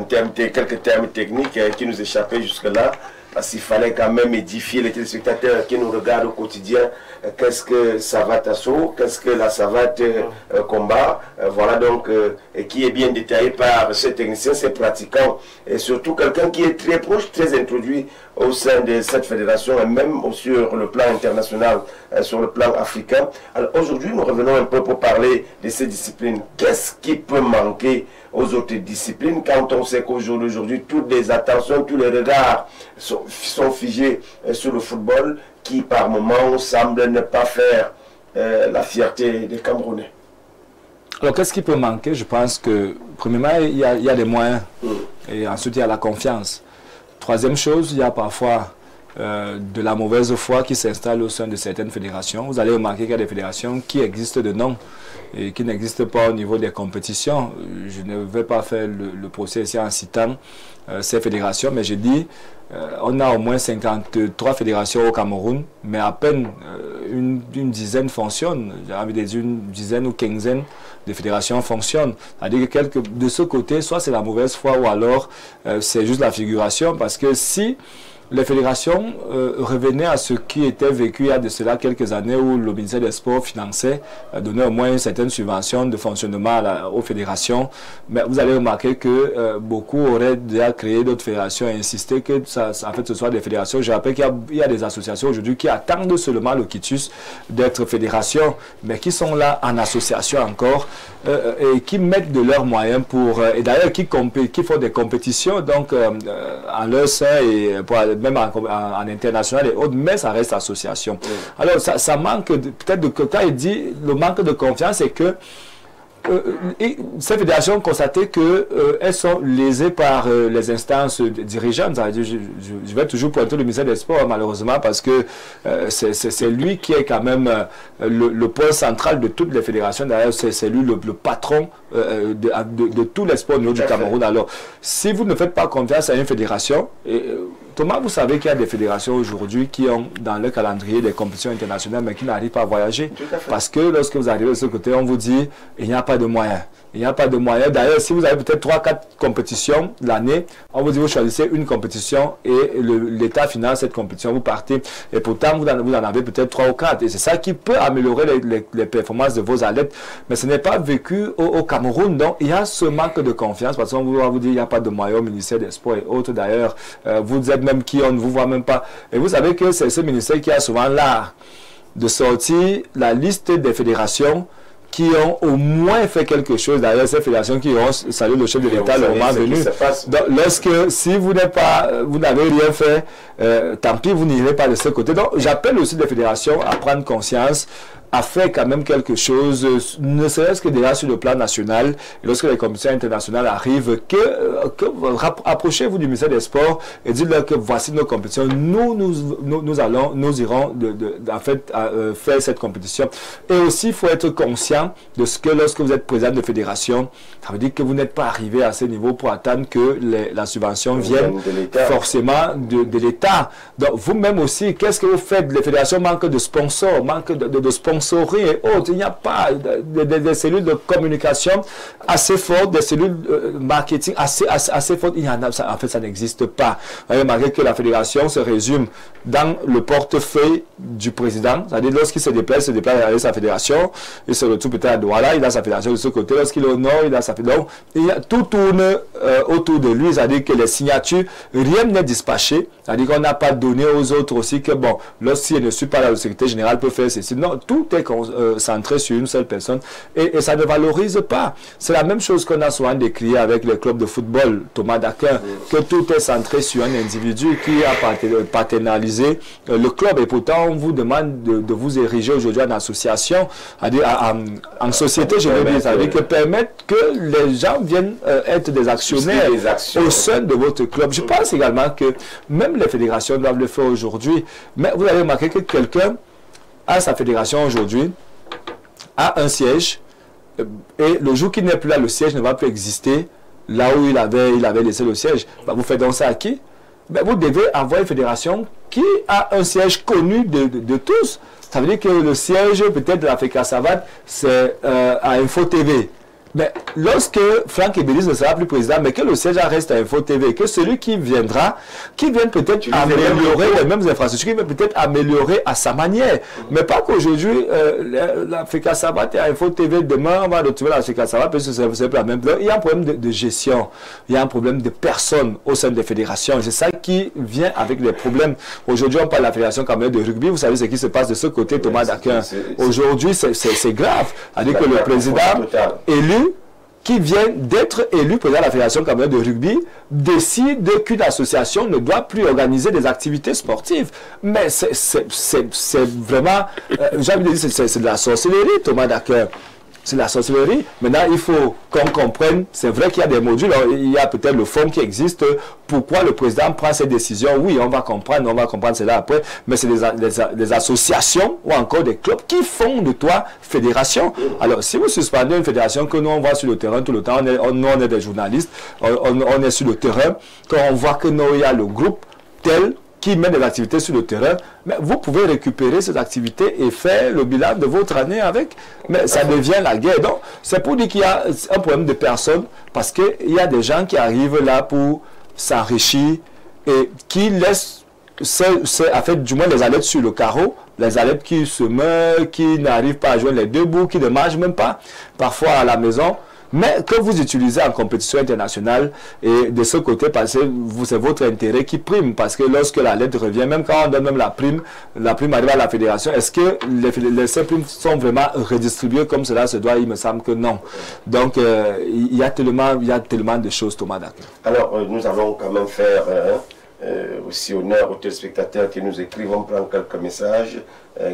quelques termes techniques qui nous échappaient jusque-là. Parce qu'il fallait quand même édifier les téléspectateurs qui nous regardent au quotidien. Qu'est-ce que savate assaut, qu'est-ce que la savate combat, voilà donc, et qui est bien détaillé par ces techniciens, ces pratiquants, et surtout quelqu'un qui est très proche, très introduit au sein de cette fédération, et même sur le plan international, sur le plan africain. Alors aujourd'hui, nous revenons un peu pour parler de ces disciplines. Qu'est-ce qui peut manquer aux autres disciplines quand on sait qu'aujourd'hui, toutes les attentions, tous les regards sont figés sur le football qui par moment semble ne pas faire la fierté des Camerounais? Alors qu'est-ce qui peut manquer? Je pense que premièrement il y a des moyens et ensuite il y a la confiance. Troisième chose, il y a parfois de la mauvaise foi qui s'installe au sein de certaines fédérations. Vous allez remarquer qu'il y a des fédérations qui existent de nom et qui n'existent pas au niveau des compétitions. Je ne vais pas faire le procès ici en citant ces fédérations, mais je dis on a au moins 53 fédérations au Cameroun, mais à peine une dizaine fonctionnent. J'ai envie de dire une dizaine ou quinzaine de fédérations fonctionnent. C'est-à-dire que de ce côté, soit c'est la mauvaise foi ou alors c'est juste la figuration, parce que si les fédérations revenaient à ce qui était vécu il y a de cela quelques années où le ministère des Sports finançait, donnait au moins une certaine subvention de fonctionnement aux fédérations. Mais vous allez remarquer que beaucoup auraient déjà créé d'autres fédérations et insisté que en fait, ce soit des fédérations. Je rappelle qu'il y a des associations aujourd'hui qui attendent seulement le quitus d'être fédération, mais qui sont là en association encore et qui mettent de leurs moyens pour... et d'ailleurs qui font des compétitions donc en leur sein et même en international et autres, mais ça reste association. Alors ça manque peut-être de... Quand il dit le manque de confiance, c'est que ces fédérations ont constaté qu'elles sont lésées par les instances dirigeantes. Je vais toujours pointer le ministère des Sports, malheureusement, parce que c'est lui qui est quand même le point central de toutes les fédérations. D'ailleurs, c'est lui le patron de tous les sports au niveau du Cameroun. Alors, si vous ne faites pas confiance à une fédération, Thomas, vous savez qu'il y a des fédérations aujourd'hui qui ont dans le calendrier des compétitions internationales, mais qui n'arrivent pas à voyager. Parce que lorsque vous arrivez de ce côté, on vous dit il n'y a pas de moyens. Il n'y a pas de moyens. D'ailleurs, si vous avez peut-être 3-4 compétitions l'année, on vous dit vous choisissez une compétition et l'État finance cette compétition, vous partez. Et pourtant, vous en avez peut-être 3 ou 4. Et c'est ça qui peut améliorer les performances de vos athlètes. Mais ce n'est pas vécu au Cameroun. Donc, il y a ce manque de confiance. Parce qu'on va vous dire il n'y a pas de moyens au ministère des Sports et autres. D'ailleurs, vous êtes même qui on ne vous voit même pas. Et vous savez que c'est ce ministère qui a souvent l'art de sortir la liste des fédérations qui ont au moins fait quelque chose. D'ailleurs, ces fédérations qui ont salué le chef de l'État le moment venu. Lorsque, si vous n'avez rien fait, tant pis, vous n'irez pas de ce côté. Donc, j'appelle aussi les fédérations à prendre conscience, à faire quand même quelque chose, ne serait-ce que déjà sur le plan national, et lorsque les compétitions internationales arrivent, approchez-vous du ministère des Sports et dites-leur que voici nos compétitions, nous irons en fait faire cette compétition. Et aussi, il faut être conscient de ce que lorsque vous êtes président de fédération, ça veut dire que vous n'êtes pas arrivé à ce niveau pour attendre que la subvention vienne forcément de l'État. Donc, vous-même aussi, qu'est-ce que vous faites? Les fédérations manquent de sponsors, manquent de sponsoring et autres. Il n'y a pas des cellules de communication assez fortes, des cellules marketing assez fortes. Il y en a, en fait, ça n'existe pas. Vous avez remarqué que la fédération se résume dans le portefeuille du président. C'est-à-dire, lorsqu'il se déplace avec sa fédération, il se retrouve peut-être à Douala, il a sa fédération de ce côté. Lorsqu'il est au nord, il a sa fédération. Donc, tout tourne autour de lui. C'est-à-dire que les signatures, rien n'est dispatché. C'est-à-dire qu'on n'a pas donné aux autres aussi que, bon, lorsqu'il ne suit pas là, le secrétaire général peut faire ceci. Non, tout est centré sur une seule personne et ça ne valorise pas. C'est la même chose qu'on a souvent décrié avec les clubs de football, Thomas Daquin, que tout est centré sur un individu qui a paternalisé le club. Et pourtant, on vous demande de vous ériger aujourd'hui en association, en société, je veux dire, c'est-à-dire que permettre que les gens viennent être des actionnaires au sein de votre club. Je pense également que même les fédérations doivent le faire aujourd'hui. Mais vous avez remarqué que quelqu'un à sa fédération aujourd'hui, a un siège, et le jour qu'il n'est plus là, le siège ne va plus exister là où il avait laissé le siège. Bah, vous faites donc ça à qui? Ben, vous devez avoir une fédération qui a un siège connu de tous. Ça veut dire que le siège peut-être de la FECASAVAT, c'est à Info TV. Mais lorsque Franck Ebélis ne sera plus président, mais que le siège reste à Info TV, que celui qui viendra, qui vienne peut-être améliorer les mêmes infrastructures, qui vienne peut-être améliorer à sa manière. Mais pas qu'aujourd'hui, la FECASAVAT est à Info TV, demain on va retrouver la FECASAVAT, parce que c'est la même. Il y a un problème de gestion, il y a un problème de personnes au sein des fédérations. C'est ça qui vient avec les problèmes. Aujourd'hui, on parle de la Fédération camerounaise de rugby, vous savez ce qui se passe de ce côté, Thomas Daquin. Aujourd'hui, c'est grave. C'est-à-dire que le président élu, qui vient d'être élu président de la Fédération camerounaise de rugby, décide qu'une association ne doit plus organiser des activités sportives. Mais c'est vraiment, j'ai envie de dire, c'est de la sorcellerie, Thomas Daquin. C'est la sorcellerie. Maintenant, il faut qu'on comprenne, c'est vrai qu'il y a des modules, il y a peut-être le fond qui existe, pourquoi le président prend ces décisions. Oui, on va comprendre cela après, mais c'est des associations ou encore des clubs qui font de toi fédération. Alors, si vous suspendez une fédération que nous, on voit sur le terrain tout le temps, on est des journalistes, on est sur le terrain, quand on voit que nous, il y a le groupe tel qui met des activités sur le terrain, mais vous pouvez récupérer ces activités et faire le bilan de votre année avec. Mais ça devient la guerre. Donc, c'est pour dire qu'il y a un problème de personnes, parce qu'il y a des gens qui arrivent là pour s'enrichir et qui laissent, en fait, du moins les alertes sur le carreau, les alertes qui se meurent, qui n'arrivent pas à joindre les deux bouts, qui ne mangent même pas, parfois à la maison. Mais que vous utilisez en compétition internationale, et de ce côté, parce que c'est votre intérêt qui prime, parce que lorsque la lettre revient, même quand on donne même la prime arrive à la fédération, est-ce que ces primes sont vraiment redistribuées comme cela se doit? Il me semble que non. Donc, il y a tellement de choses, Thomas Daquin. Alors, nous allons quand même faire aussi honneur aux téléspectateurs qui nous écrivent. On prend quelques messages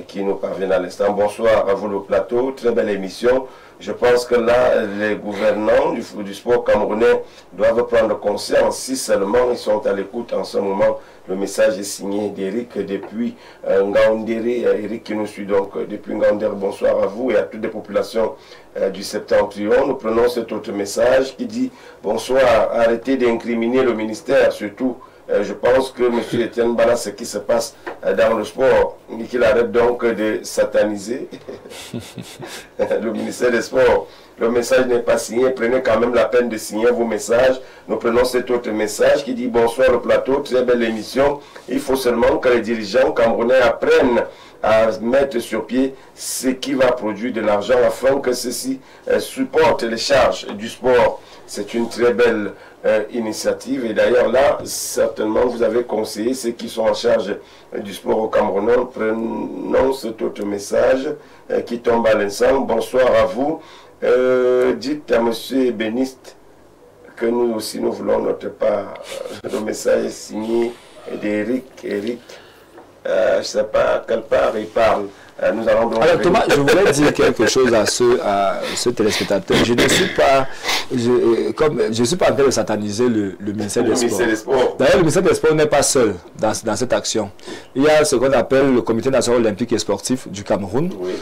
qui nous parviennent à l'instant. Bonsoir à vous le plateau, très belle émission. Je pense que là, les gouvernants du sport camerounais doivent prendre conscience, si seulement ils sont à l'écoute en ce moment. Le message est signé d'Éric depuis Ngaoundéré. Eric qui nous suit donc depuis Ngaoundéré. Bonsoir à vous et à toutes les populations du Septentrion. Nous prenons cet autre message qui dit « Bonsoir, arrêtez d'incriminer le ministère, surtout je pense que M. Etienne Bala, ce qui se passe dans le sport, qu'il arrête donc de sataniser le ministère des Sports. Le message n'est pas signé, prenez quand même la peine de signer vos messages. Nous prenons cet autre message qui dit « Bonsoir le plateau, très belle émission. Il faut seulement que les dirigeants camerounais apprennent à mettre sur pied ce qui va produire de l'argent afin que ceux-ci supportent les charges du sport. » C'est une très belle initiative. Et d'ailleurs là, certainement, vous avez conseillé ceux qui sont en charge du sport au Cameroun. Prenons cet autre message qui tombe à l'instant. Bonsoir à vous. Dites à M. Ébéniste que nous aussi nous voulons notre part. Le message est signé d'Éric. Eric, je ne sais pas à quelle part il parle. Nous allons donc... Alors Thomas, je voulais dire quelque chose à ce téléspectateur. Je ne suis pas, je suis pas en train de sataniser le ministère des Sports. D'ailleurs, le ministère des Sports n'est pas seul dans cette action. Il y a ce qu'on appelle le comité national olympique et sportif du Cameroun. Oui.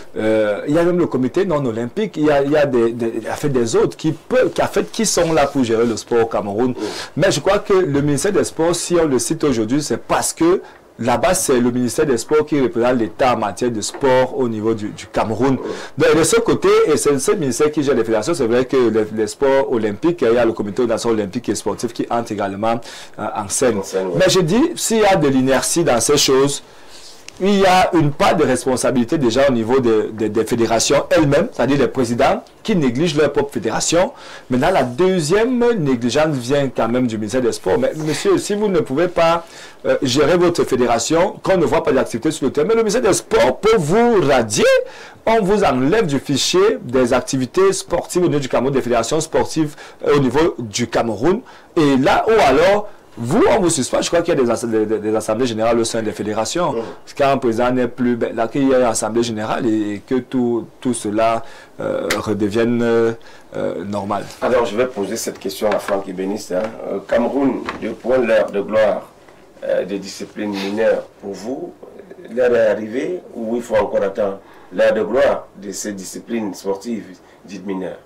Il y a même le comité non olympique. Il y a des autres qui sont là pour gérer le sport au Cameroun. Oui. Mais je crois que le ministère des Sports, si on le cite aujourd'hui, c'est parce que là-bas, c'est le ministère des Sports qui représente l'État en matière de sport au niveau du Cameroun. Donc, de ce côté, et c'est ce ministère qui gère les fédérations, c'est vrai que les sports olympiques, il y a le comité national olympique et sportif qui entre également en scène. Mais je dis, s'il y a de l'inertie dans ces choses, il y a une part de responsabilité déjà au niveau des fédérations elles-mêmes, c'est-à-dire les présidents qui négligent leur propre fédération. Maintenant, la deuxième négligence vient quand même du ministère des Sports. Mais monsieur, si vous ne pouvez pas gérer votre fédération, qu'on ne voit pas d'activité sur le terrain, mais le ministère des Sports peut vous radier, on vous enlève du fichier des activités sportives au niveau du Cameroun, des fédérations sportives au niveau du Cameroun. Et là, ou alors... vous, on vous suspend. Je crois qu'il y a des assemblées générales au sein des fédérations. Quand un président n'est plus... là, qu'il y a une assemblée générale et que tout cela redevienne normal. Alors, je vais poser cette question à Franck Ébéniste. Cameroun, de point l'heure de gloire des disciplines mineures, pour vous, l'heure est arrivée ou il faut encore attendre l'heure de gloire de ces disciplines sportives dites mineures?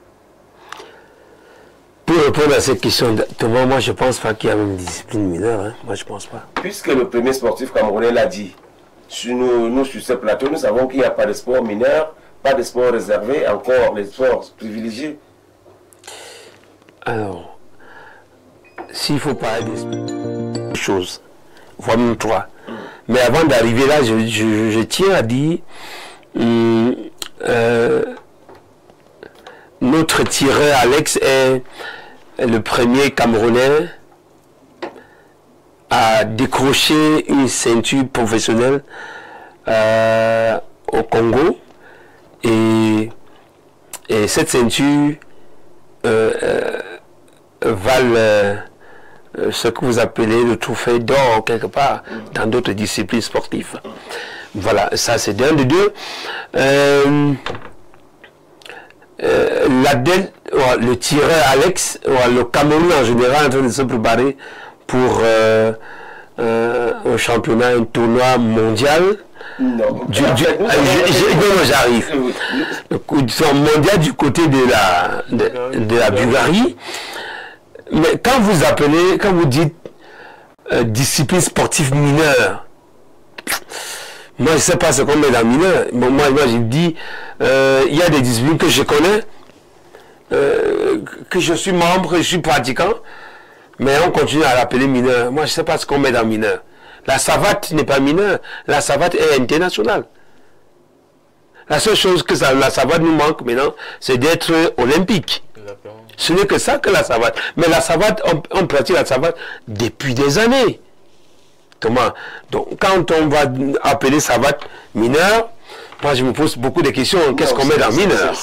Pour répondre à cette question, Thomas, moi je pense pas qu'il y a même une discipline mineure. Hein. Moi je pense pas. Puisque le premier sportif camerounais l'a dit, nous sur ce plateau, nous savons qu'il n'y a pas de sport mineur, pas de sport réservé, encore les sports privilégiés. Alors, s'il faut parler des choses, voire même trois. Mais avant d'arriver là, je tiens à dire notre tireur Alex est le premier Camerounais à décrocher une ceinture professionnelle au Congo. Et cette ceinture valent ce que vous appelez le trophée d'or quelque part dans d'autres disciplines sportives. Voilà, ça c'est d'un de deux. Le tireur Alex, le Cameroun en général, en train de se préparer pour un championnat, un tournoi mondial. Non, j'arrive. Mondial du côté de la Bulgarie. Mais quand vous dites discipline sportive mineure, moi je ne sais pas ce qu'on met dans mineur. Bon, moi je dis, il y a des disciplines que je connais, que je suis membre, je suis pratiquant, mais on continue à l'appeler mineur. Moi je ne sais pas ce qu'on met dans mineur. La savate n'est pas mineure, la savate est internationale. La seule chose que la savate nous manque maintenant, c'est d'être olympique. Ce n'est que ça que la savate. Mais la savate, on pratique la savate depuis des années. Comment? Donc, quand on va appeler savate mineure, moi je me pose beaucoup de questions. Qu'est-ce qu'on met dans mineur?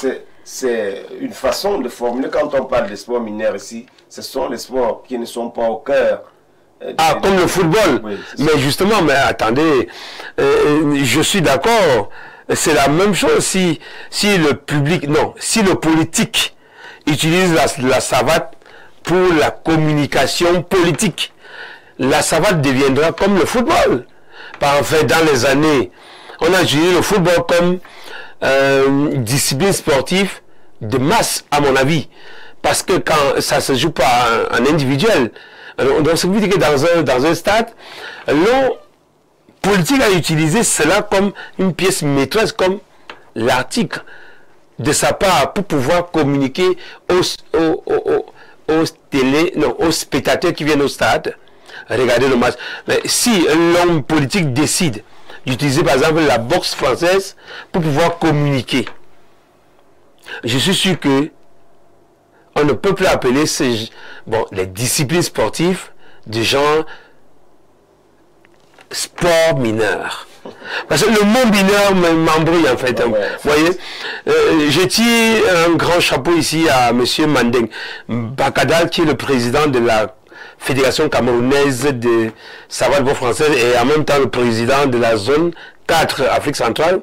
C'est une façon de formuler. Quand on parle de sports mineurs ici, ce sont les sports qui ne sont pas au cœur. Comme le football. Oui, mais justement, mais attendez, je suis d'accord. C'est la même chose si le public, non, si le politique utilise la savate pour la communication politique, la savate deviendra comme le football. En fait, dans les années, on a utilisé le football comme discipline sportive de masse, à mon avis. Parce que quand ça ne se joue pas en individuel, donc ça veut dire que dans un stade, l'on politique a utilisé cela comme une pièce maîtresse, comme l'article de sa part pour pouvoir communiquer aux spectateurs qui viennent au stade, regarder le match. Mais si l'homme politique décide d'utiliser par exemple la boxe française pour pouvoir communiquer, je suis sûr que on ne peut plus appeler les disciplines sportives du genre sport mineur. Parce que le mot mineur m'embrouille en fait. Vous voyez, je tire un grand chapeau ici à M. Mandeng Bakadal, qui est le président de la Fédération camerounaise de savate française et en même temps le président de la zone 4 Afrique centrale,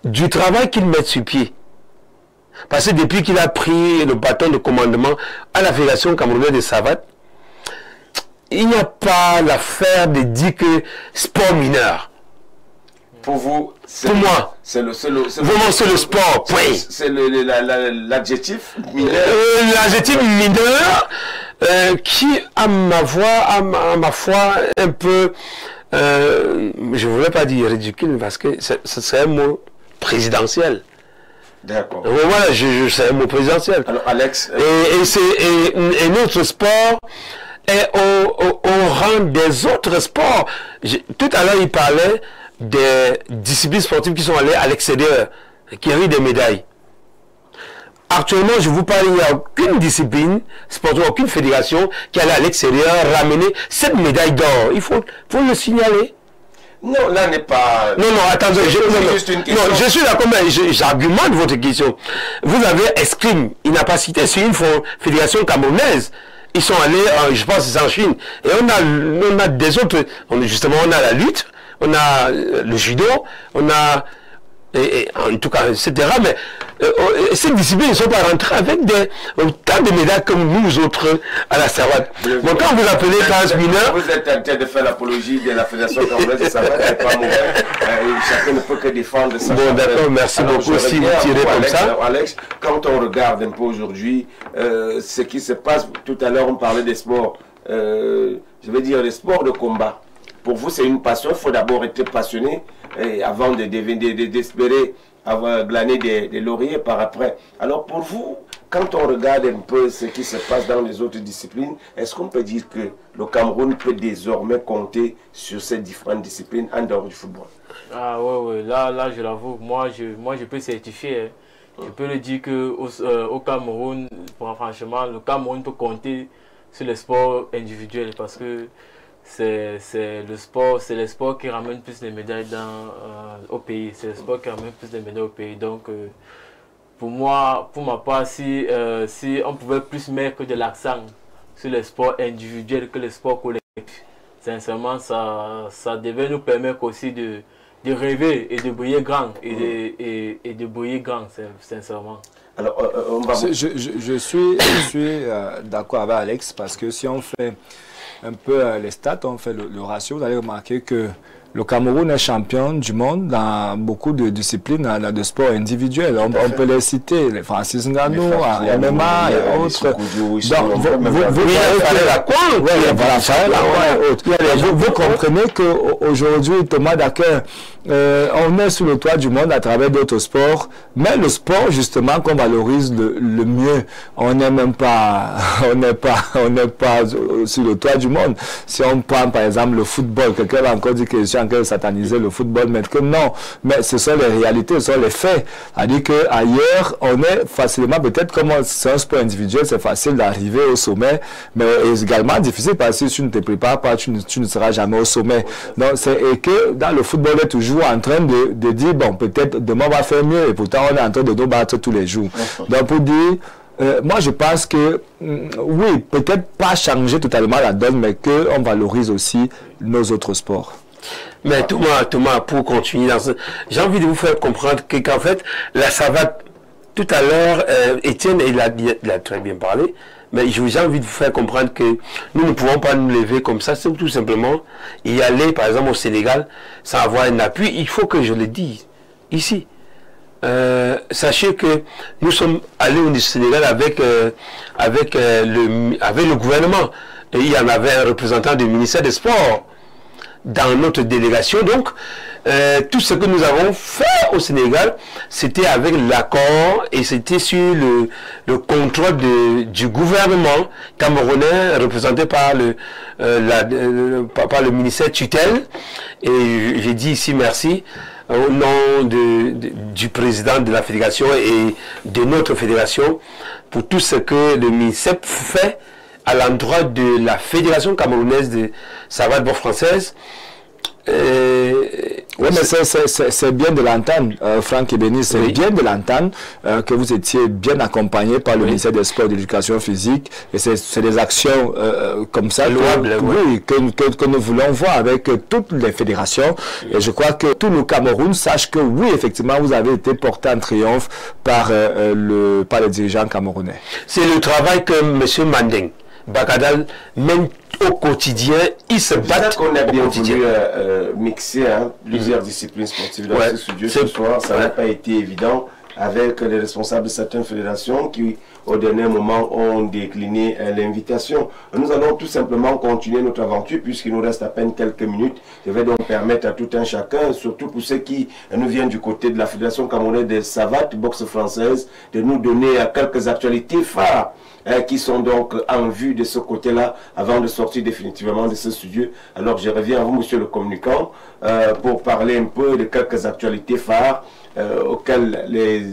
du travail qu'il met sur pied. Parce que depuis qu'il a pris le bâton de commandement à la Fédération camerounaise de savate, il n'y a pas l'affaire de dire que sport mineur. Pour vous, pour moi, c'est le sport, point. C'est l'adjectif mineur. L'adjectif mineur qui, à ma foi, un peu, je ne voulais pas dire ridicule, parce que ce serait un mot présidentiel. D'accord. Voilà, c'est un mot présidentiel. Alors, Alex... Et notre sport est au rang des autres sports. Tout à l'heure, il parlait des disciplines sportives qui sont allées à l'extérieur, qui ont eu des médailles. Actuellement, je vous parle, il n'y a aucune discipline sportive, aucune fédération qui allait à l'extérieur ramener cette médaille d'or. Il faut le signaler. Non, là n'est pas... Non, attendez, je suis d'accord, mais j'argumente votre question. Vous avez escrime, incapacité sur une fédération camerounaise. Ils sont allés, je pense, c'est en Chine. Et on a des autres, justement, on a la lutte, on a le judo, on a, en tout cas, etc. Mais ces disciplines ne sont pas rentrées avec autant de médailles comme nous autres à la savate. Bon, quand vous appelez classe mineure... Vous êtes en train de faire l'apologie de la Fédération camerounaise de savate, c'est pas mauvais. Chacun ne peut que défendre ça. Bon, d'accord, merci beaucoup si vous tirez comme ça. Alors, Alex, quand on regarde un peu aujourd'hui ce qui se passe, tout à l'heure on parlait des sports, je veux dire les sports de combat. Pour vous, c'est une passion. Il faut d'abord être passionné avant d'espérer avoir glané des lauriers par après. Alors pour vous, quand on regarde un peu ce qui se passe dans les autres disciplines, est-ce qu'on peut dire que le Cameroun peut désormais compter sur ces différentes disciplines en dehors du football? Ah ouais, là je l'avoue, moi je peux certifier. Je peux le dire qu'au Cameroun, franchement, le Cameroun peut compter sur les sports individuels parce que c'est le sport qui ramène plus de médailles au pays. C'est le sport qui ramène plus de médailles au pays. Donc, pour ma part, si on pouvait plus mettre de l'accent sur les sports individuels que les sports collectifs, sincèrement, ça devait nous permettre aussi de rêver et de briller grand. Et de briller grand, sincèrement. Alors, je suis d'accord avec Alex parce que si on fait un peu les stats, on fait le ratio, vous allez remarquer que le Cameroun est champion du monde dans beaucoup de disciplines de sport individuels. On peut les citer, les Francis Ngannou, MMA et autres. Vous comprenez qu'aujourd'hui, Thomas Daquin, on est sous le toit du monde à travers d'autres sports, mais le sport justement qu'on valorise le mieux, on n'est même pas, on n'est pas sur le toit du monde. Si on prend par exemple le football, quelqu'un va encore dire que je suis en train de sataniser le football, mais que non, mais ce sont les réalités, ce sont les faits. C'est-à-dire qu'ailleurs, on est facilement, peut-être comme c'est un sport individuel, c'est facile d'arriver au sommet, mais également difficile parce que si tu ne te prépares pas, tu ne seras jamais au sommet. Donc, et que dans le football, on est toujours en train de dire, bon, peut-être demain on va faire mieux, et pourtant on est en train de nous battre tous les jours. Donc, pour dire, moi je pense que, oui, peut-être pas changer totalement la donne, mais qu'on valorise aussi nos autres sports. Mais Thomas, pour continuer, j'ai envie de vous faire comprendre qu'en fait, la savate, tout à l'heure, Étienne, il a très bien parlé, mais j'ai envie de vous faire comprendre que nous ne pouvons pas nous lever comme ça, c'est tout simplement y aller, par exemple, au Sénégal, sans avoir un appui. Il faut que je le dise ici. Sachez que nous sommes allés au Sénégal avec le gouvernement. Et il y en avait un représentant du ministère des Sports dans notre délégation. Donc, tout ce que nous avons fait au Sénégal, c'était avec l'accord et c'était sur le contrôle du gouvernement camerounais représenté par le ministère tutelle. Et j'ai dit ici merci au nom du président de la fédération et de notre fédération pour tout ce que le MINSEP fait à l'endroit de la fédération camerounaise de savate boxe française. Oui, mais c'est bien de l'entendre, Franck Ebeni, c'est bien de l'entendre que vous étiez bien accompagné par le ministère des Sports et de l'Éducation physique. Et c'est des actions comme ça que nous voulons voir avec toutes les fédérations. Et je crois que tout le Cameroun sache que oui, effectivement, vous avez été porté en triomphe par les dirigeants camerounais. C'est le travail que M. Mandeng Bakadal mène au quotidien, ils se battent qu'on a bien voulu mixer plusieurs disciplines sportives dans ce studio ce soir. Ça n'a pas été évident avec les responsables de certaines fédérations qui, au dernier moment, ont décliné l'invitation. Nous allons tout simplement continuer notre aventure puisqu'il nous reste à peine quelques minutes. Je vais donc permettre à tout un chacun, surtout pour ceux qui nous viennent du côté de la Fédération camerounaise de savate boxe française, de nous donner quelques actualités phares qui sont donc en vue de ce côté-là avant de sortir définitivement de ce studio. Alors je reviens à vous, monsieur le communicant, pour parler un peu de quelques actualités phares auxquelles les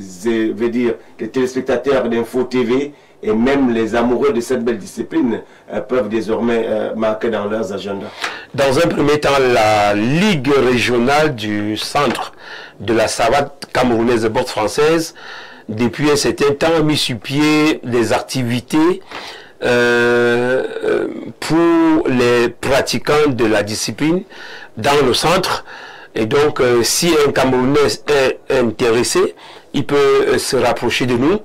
téléspectateurs d'Info TV et même les amoureux de cette belle discipline peuvent désormais marquer dans leurs agendas. Dans un premier temps, la Ligue régionale du centre de la savate camerounaise de boxe française depuis un certain temps, a mis sur pied des activités pour les pratiquants de la discipline dans le centre. Et donc, si un Camerounais est intéressé, il peut se rapprocher de nous.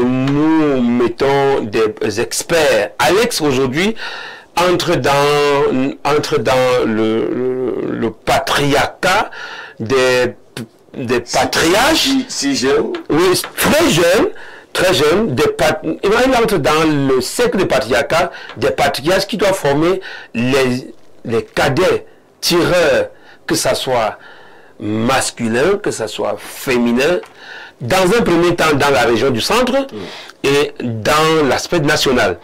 Nous mettons des experts. Alex, aujourd'hui, entre dans le patriarcat des patriarches, si jeune, oui, très jeune, il entre dans le cercle de patriarcat des patriarches qui doivent former les cadets tireurs, que ce soit masculin, que ce soit féminin, dans un premier temps dans la région du centre et dans l'aspect national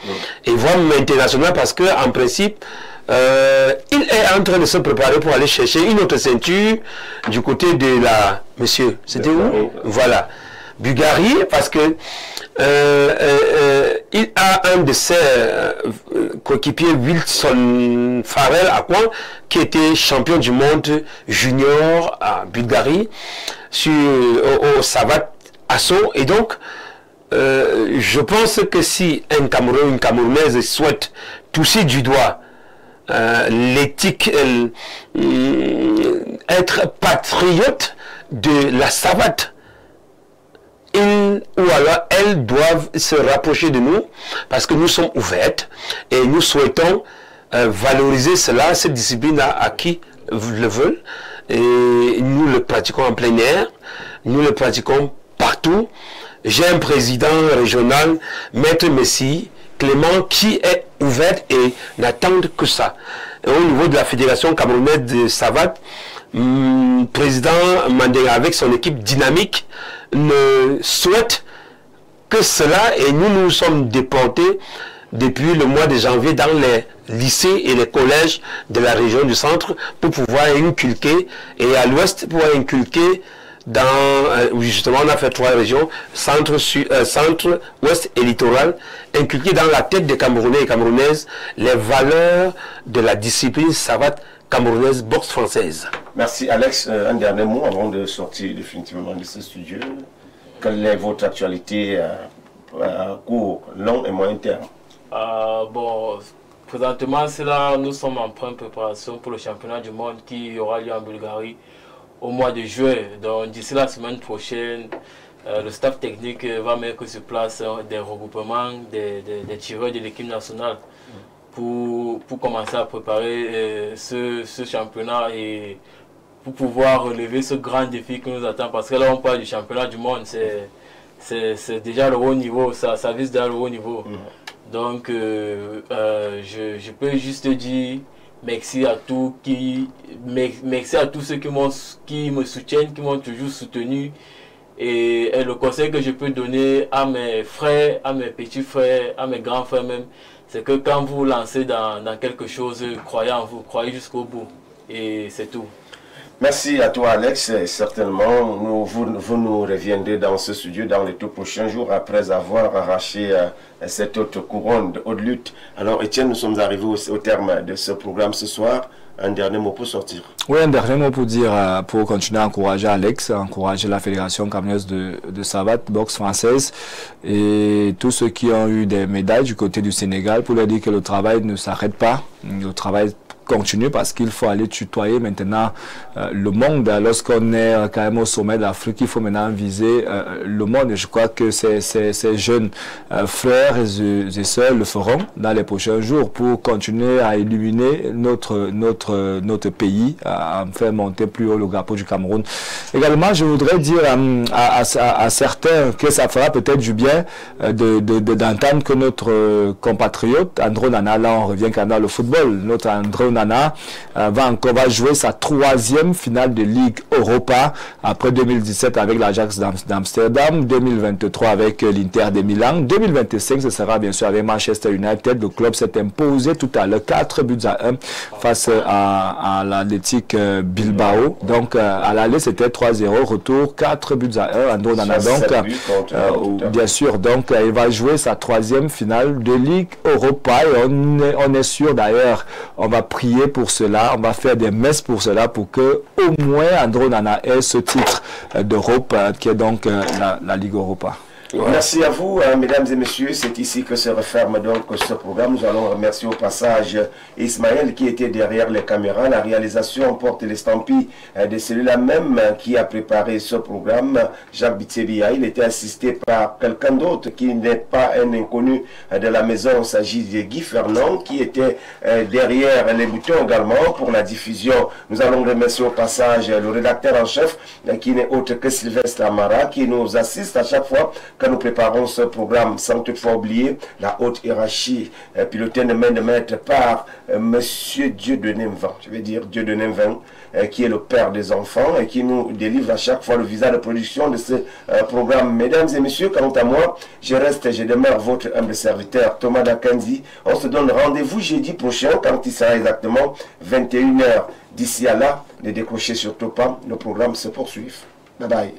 et voire international, parce que en principe il est en train de se préparer pour aller chercher une autre ceinture du côté de la... Monsieur, c'était où? Voilà. Bulgarie, parce que il a un de ses coéquipiers, Wilson Farrell Akwan, qui était champion du monde junior à Bulgarie au savate assaut. Et donc, je pense que si un Camerounais, une Camerounaise souhaite toucher du doigt l'éthique, être patriote de la savate, ou alors elles doivent se rapprocher de nous parce que nous sommes ouvertes et nous souhaitons valoriser cela, cette discipline à qui le veulent, et nous le pratiquons en plein air, nous le pratiquons partout. J'ai un président régional, Maître Messi Clément, qui est ouverte et n'attend que ça. Et au niveau de la Fédération camerounaise de savate, président Mandela avec son équipe dynamique ne souhaite que cela, et nous sommes déportés depuis le mois de janvier dans les lycées et les collèges de la région du centre pour pouvoir inculquer, et à l'ouest pour inculquer dans, justement on a fait 3 régions, centre, ouest et littoral, inculquer dans la tête des Camerounais et Camerounaises les valeurs de la discipline savate camerounaise boxe française. Merci Alex. Un dernier mot avant de sortir définitivement de ce studio. Quelle est votre actualité à court, long et moyen terme? Bon, présentement, là, nous sommes en pleine préparation pour le championnat du monde qui aura lieu en Bulgarie au mois de juin. Donc d'ici la semaine prochaine, le staff technique va mettre sur place des regroupements des tireurs de l'équipe nationale pour commencer à préparer ce championnat et pour pouvoir relever ce grand défi qui nous attend. Parce que là, on parle du championnat du monde, c'est déjà le haut niveau, ça vise déjà le haut niveau. Donc, je peux juste dire merci à tous ceux qui me soutiennent, qui m'ont toujours soutenu. Et le conseil que je peux donner à mes frères, à mes petits frères, à mes grands frères même, c'est que quand vous vous lancez dans quelque chose, croyez en vous, croyez jusqu'au bout. Et c'est tout. Merci à toi, Alex. Et certainement, vous nous reviendrez dans ce studio dans les tout prochains jours après avoir arraché cette haute couronne de haute lutte. Alors, Étienne, nous sommes arrivés au terme de ce programme ce soir. Un dernier mot pour sortir. Oui, un dernier mot pour dire, pour continuer à encourager Alex, encourager la Fédération camerounaise de savate, boxe française, et tous ceux qui ont eu des médailles du côté du Sénégal, pour leur dire que le travail ne s'arrête pas, le travail continue parce qu'il faut aller tutoyer maintenant le monde. Lorsqu'on est quand même au sommet d'Afrique, il faut maintenant viser le monde. Et je crois que ces jeunes frères et sœurs le feront dans les prochains jours pour continuer à illuminer notre pays, à faire monter plus haut le drapeau du Cameroun. Également, je voudrais dire à certains que ça fera peut-être du bien d'entendre que notre compatriote Andro Nana, là on revient quand même dans le football, notre Andro Nana va jouer sa 3e finale de Ligue Europa après 2017 avec l'Ajax d'Amsterdam, 2023 avec l'Inter de Milan, 2025 ce sera bien sûr avec Manchester United. Le club s'est imposé tout à l'heure 4-1 face à l'Athletic Bilbao. Donc à l'aller c'était 3-0, retour 4-1. Andro Nana donc bien sûr, donc il va jouer sa 3e finale de Ligue Europa et on est sûr d'ailleurs, on va prier pour cela, on va faire des messes pour cela, pour que au moins Andro Nana ait ce titre d'Europe qui est donc la Ligue Europa. Merci à vous, mesdames et messieurs. C'est ici que se referme donc ce programme. Nous allons remercier au passage Ismaël qui était derrière les caméras. La réalisation porte l'estampille de celui-là même qui a préparé ce programme, Jacques Bitsebia. Il était assisté par quelqu'un d'autre qui n'est pas un inconnu de la maison. Il s'agit de Guy Fernand qui était derrière les boutons également pour la diffusion. Nous allons remercier au passage le rédacteur en chef qui n'est autre que Sylvestre Amara qui nous assiste à chaque fois que nous préparons ce programme, sans toutefois oublier la haute hiérarchie pilotée de main de maître par Monsieur Dieudonné Mvan, je vais dire Dieudonné Mvan, qui est le père des enfants et qui nous délivre à chaque fois le visa de production de ce programme. Mesdames et messieurs, quant à moi, je demeure votre humble serviteur Thomas Dakanzi. On se donne rendez-vous jeudi prochain quand il sera exactement 21 h. D'ici à là, ne décrochez surtout pas, nos programmes se poursuivent. Bye bye.